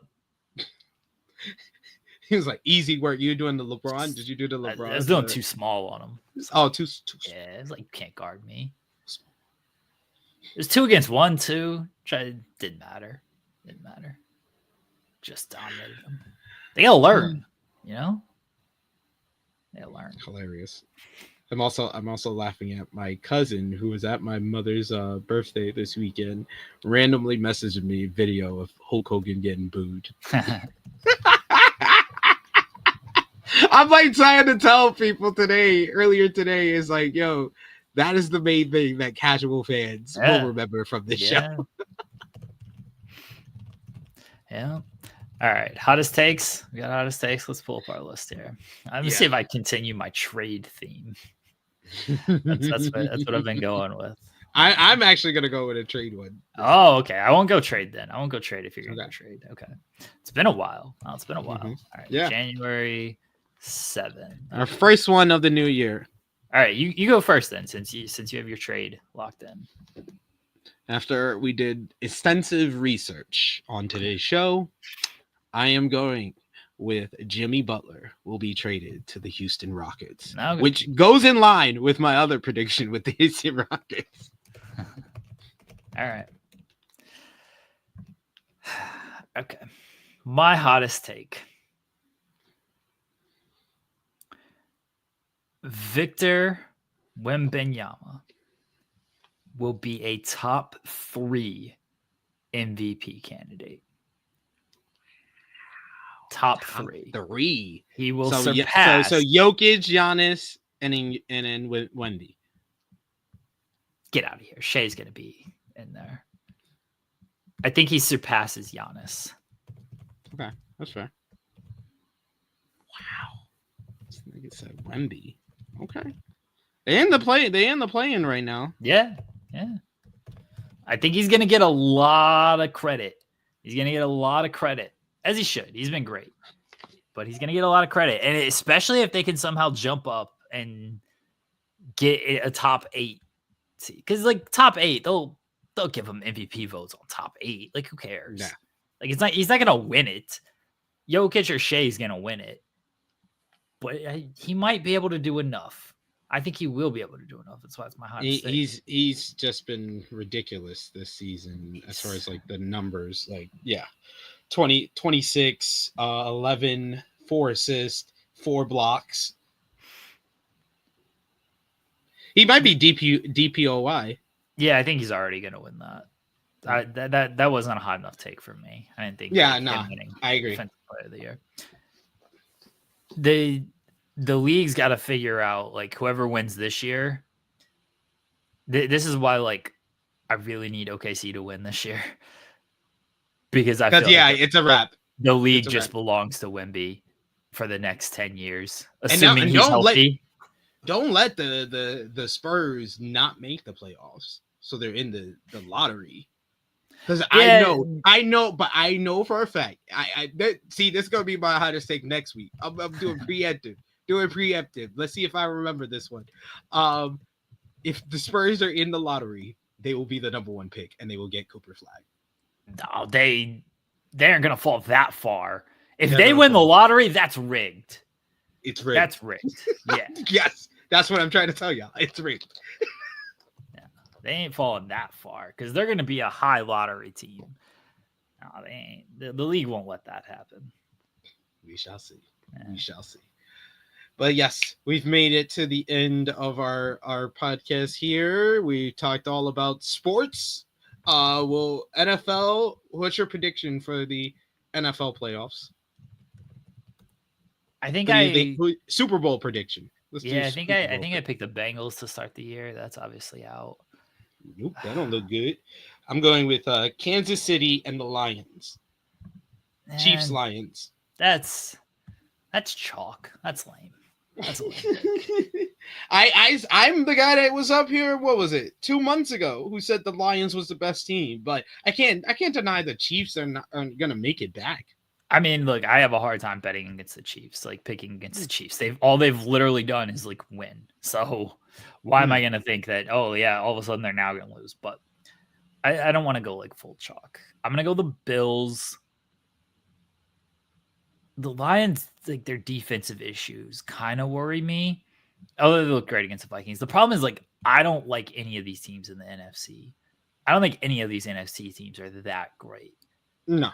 He was like, easy work. You were doing the LeBron? Did you do the LeBron? I was doing too small on him. Too yeah, it was like, you can't guard me. It was 2 against 1, too. Didn't matter. Just dominated them. They gotta learn, you know? They gotta learn. Hilarious. I'm also laughing at my cousin who was at my mother's birthday this weekend, randomly messaged me a video of Hulk Hogan getting booed. I'm like trying to tell people earlier today is like, yo, that is the main thing that casual fans will remember from this show. Yeah. All right. Hottest takes. We got hottest takes. Let's pull up our list here. Let me see if I continue my trade theme. That's what I've been going with. I'm actually gonna go with a trade one. Oh, okay. I won't go trade then. I won't go trade if you're gonna go trade. Okay. It's been a while. Oh, it's been a while. Mm-hmm. All right. Yeah. January 7. Our first one of the new year. All right, you go first then, since you have your trade locked in. After we did extensive research on today's show, I am going with Jimmy Butler will be traded to the Houston Rockets, which goes in line with my other prediction with the Houston Rockets. All right. Okay. My hottest take. Victor Wembanyama will be a top 3 MVP candidate. Top 3. 3. He will surpass. So Jokic, Giannis, and then Wendy. Get out of here. Shea's going to be in there. I think he surpasses Giannis. Okay, that's fair. Wow. This nigga said Wemby. Okay. They in the play-in right now. Yeah. I think he's going to get a lot of credit. As he should. He's been great. But he's going to get a lot of credit. And especially if they can somehow jump up and get a top 8 seed. Because, like, top 8, they'll give him MVP votes on top 8. Like, who cares? Yeah. Like, he's not going to win it. Jokic or Shea's going to win it. But he might be able to do enough. I think he will be able to do enough. That's why it's my hottest take. He's just been ridiculous this season as far as, like, the numbers. Like, 26, 11, 4 assists, 4 blocks. He might be DPOY. Yeah, I think he's already going to win that. That wasn't a hot enough take for me. I didn't think. Yeah, no, I agree. Defensive Player of the Year. The league's got to figure out, like, whoever wins this year. This is why, like, I really need OKC to win this year. Because I feel like it's a wrap. The league just belongs to Wemby for the next 10 years, assuming he's healthy. Don't let the Spurs not make the playoffs, so they're in the lottery. Because I know for a fact. See, this is gonna be my hottest take next week. I'm doing preemptive. Let's see if I remember this one. If the Spurs are in the lottery, they will be the number 1 pick, and they will get Cooper Flag. No, they they aren't going to fall that far. If They're they gonna win the fall. lottery, that's rigged. It's rigged. That's rigged. Yeah. Yes, that's what I'm trying to tell you. It's rigged. They ain't falling that far because they're going to be a high lottery team. No, they ain't. The league won't let that happen. We shall see. Yeah. We shall see. But yes, we've made it to the end of our podcast here. We talked all about sports. Well, NFL, what's your prediction for the NFL playoffs? I think Super Bowl prediction. I think I picked the Bengals to start the year. That's obviously out. Nope, that don't look good. I'm going with Kansas City and the Lions. Man, Chiefs Lions. That's chalk. That's lame. That's lame. I'm the guy that was up here. What was it? 2 months ago, who said the Lions was the best team. But I can't deny the Chiefs are gonna make it back. I mean, look, I have a hard time betting against the Chiefs. Like picking against the Chiefs, they've literally done is like win. So why am I gonna think that? Oh yeah, all of a sudden they're now gonna lose. But I don't want to go like full chalk. I'm gonna go the Bills. The Lions, like their defensive issues kind of worry me. Oh, they look great against the Vikings. The problem is like I don't like any of these teams in the NFC. I don't think any of these NFC teams are that great. No.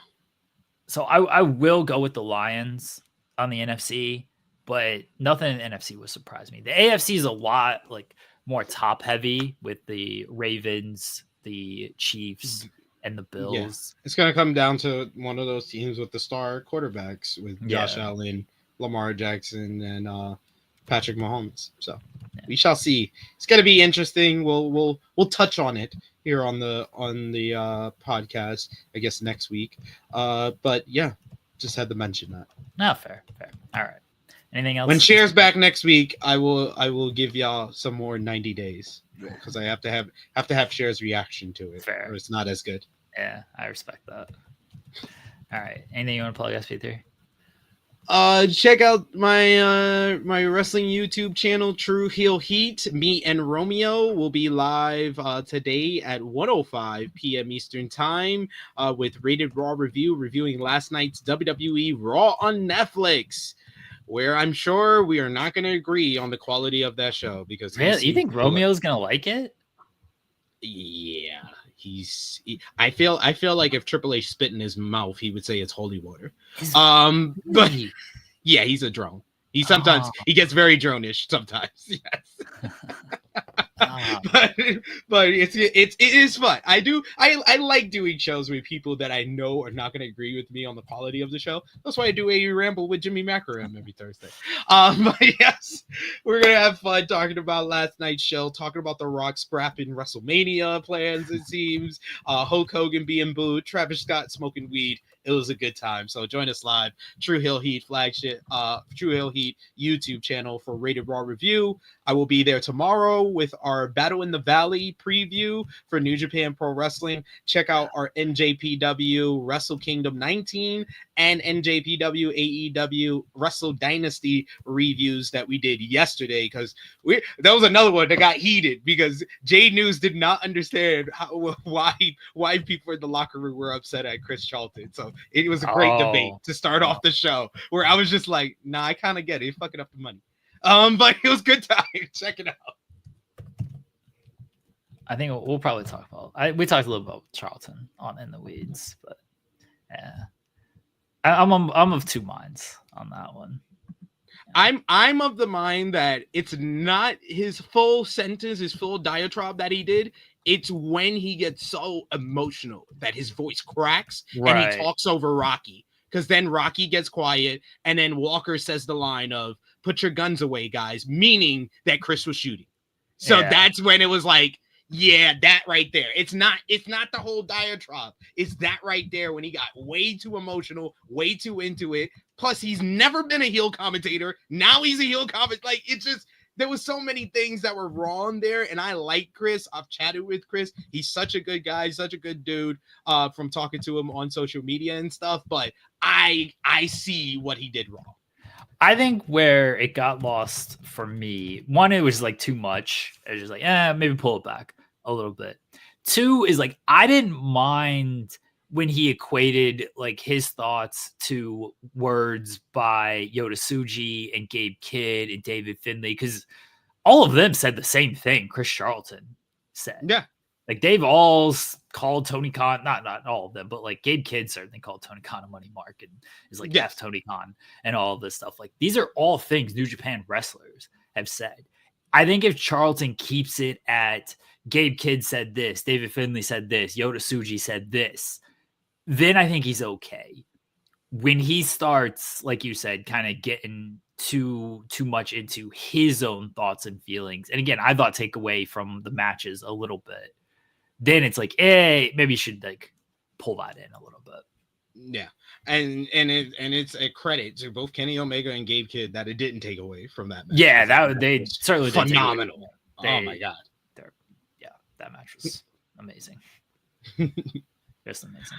So I will go with the Lions on the NFC, but nothing in the NFC would surprise me. The AFC is a lot like more top heavy with the Ravens, the Chiefs, and the Bills. Yeah. It's going to come down to one of those teams with the star quarterbacks with Josh Allen, Lamar Jackson, and Patrick Mahomes. So we shall see. It's going to be interesting. We'll touch on it here on the podcast, I guess next week. But yeah, just had to mention that. No, fair. All right. Anything else? When Cher's back next week, I will give y'all some more 90 days because I have to have Cher's reaction to it. Fair. Or it's not as good. Yeah, I respect that. All right. Anything you want to plug, SP3? Check out my wrestling YouTube channel, True Heel Heat. Me and Romeo will be live today at 1:05 p.m. Eastern Time with Rated Raw reviewing last night's WWE Raw on Netflix, where I'm sure we are not going to agree on the quality of that show because really, you think Romeo's going to like it? Yeah. I feel like if Triple H spit in his mouth, he would say it's holy water. But yeah, he's a drone. He gets very drone-ish sometimes. Yes. But it is fun. I like doing shows with people that I know are not going to agree with me on the quality of the show. That's why I do a ramble with Jimmy Macaram every Thursday. But yes, we're gonna have fun talking about last night's show, talking about The Rock scrapping WrestleMania plans. It seems Hulk Hogan being booed, Travis Scott smoking weed. It was a good time. So join us live, True Heel Heat flagship, True Heel Heat YouTube channel for Rated Raw review. I will be there tomorrow with our Battle in the Valley preview for New Japan Pro Wrestling. Check out our NJPW Wrestle Kingdom 19 and NJPW AEW Wrestle Dynasty reviews that we did yesterday, because that was another one that got heated because Jay News did not understand why people in the locker room were upset at Chris Charlton. So it was a great debate to start off the show where I was just like, nah, I kind of get it. He's fucking up the money. But it was good time. Check it out. I think we'll probably talk about. We talked a little about Charlton on In the Weeds, but yeah, I'm of two minds on that one. Yeah. I'm of the mind that it's not his full sentence, his full diatribe that he did. It's when he gets so emotional that his voice cracks and he talks over Rocky. Because then Rocky gets quiet, and then Walker says the line of "Put your guns away, guys," meaning that Chris was shooting. So that's when it was like, yeah, that right there. It's not the whole diatribe. It's that right there when he got way too emotional, way too into it. Plus, he's never been a heel commentator. Now he's a heel commentator. Like, it's just, there was so many things that were wrong there. And I like Chris. I've chatted with Chris. He's such a good guy, such a good dude from talking to him on social media and stuff. But I see what he did wrong. I think where it got lost for me, one, it was like too much. I was just like, maybe pull it back a little bit. Two is like, I didn't mind when he equated like his thoughts to words by Yoda Tsuji and Gabe Kidd and David Finley, because all of them said the same thing. Chris Charlton said, Yeah. Like they've all called Tony Khan, not all of them, but like Gabe Kidd certainly called Tony Khan a money mark and is like F Tony Khan and all of this stuff. Like these are all things New Japan wrestlers have said. I think if Charlton keeps it at Gabe Kidd said this, David Finley said this, Yoda Tsuji said this, then I think he's okay. When he starts, like you said, kind of getting too much into his own thoughts and feelings, and again, I thought take away from the matches a little bit, then it's like, hey, maybe you should like pull that in a little bit. Yeah. And it's a credit to both Kenny Omega and Gabe Kidd that it didn't take away from that match. Yeah, they certainly did. Phenomenal. Oh my God. That match was amazing. Just amazing.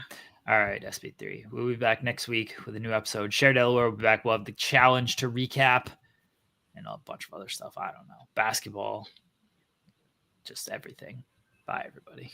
All right, SP3. We'll be back next week with a new episode. Share Delaware will be back. We'll have the challenge to recap and a bunch of other stuff. I don't know. Basketball. Just everything. Bye, everybody.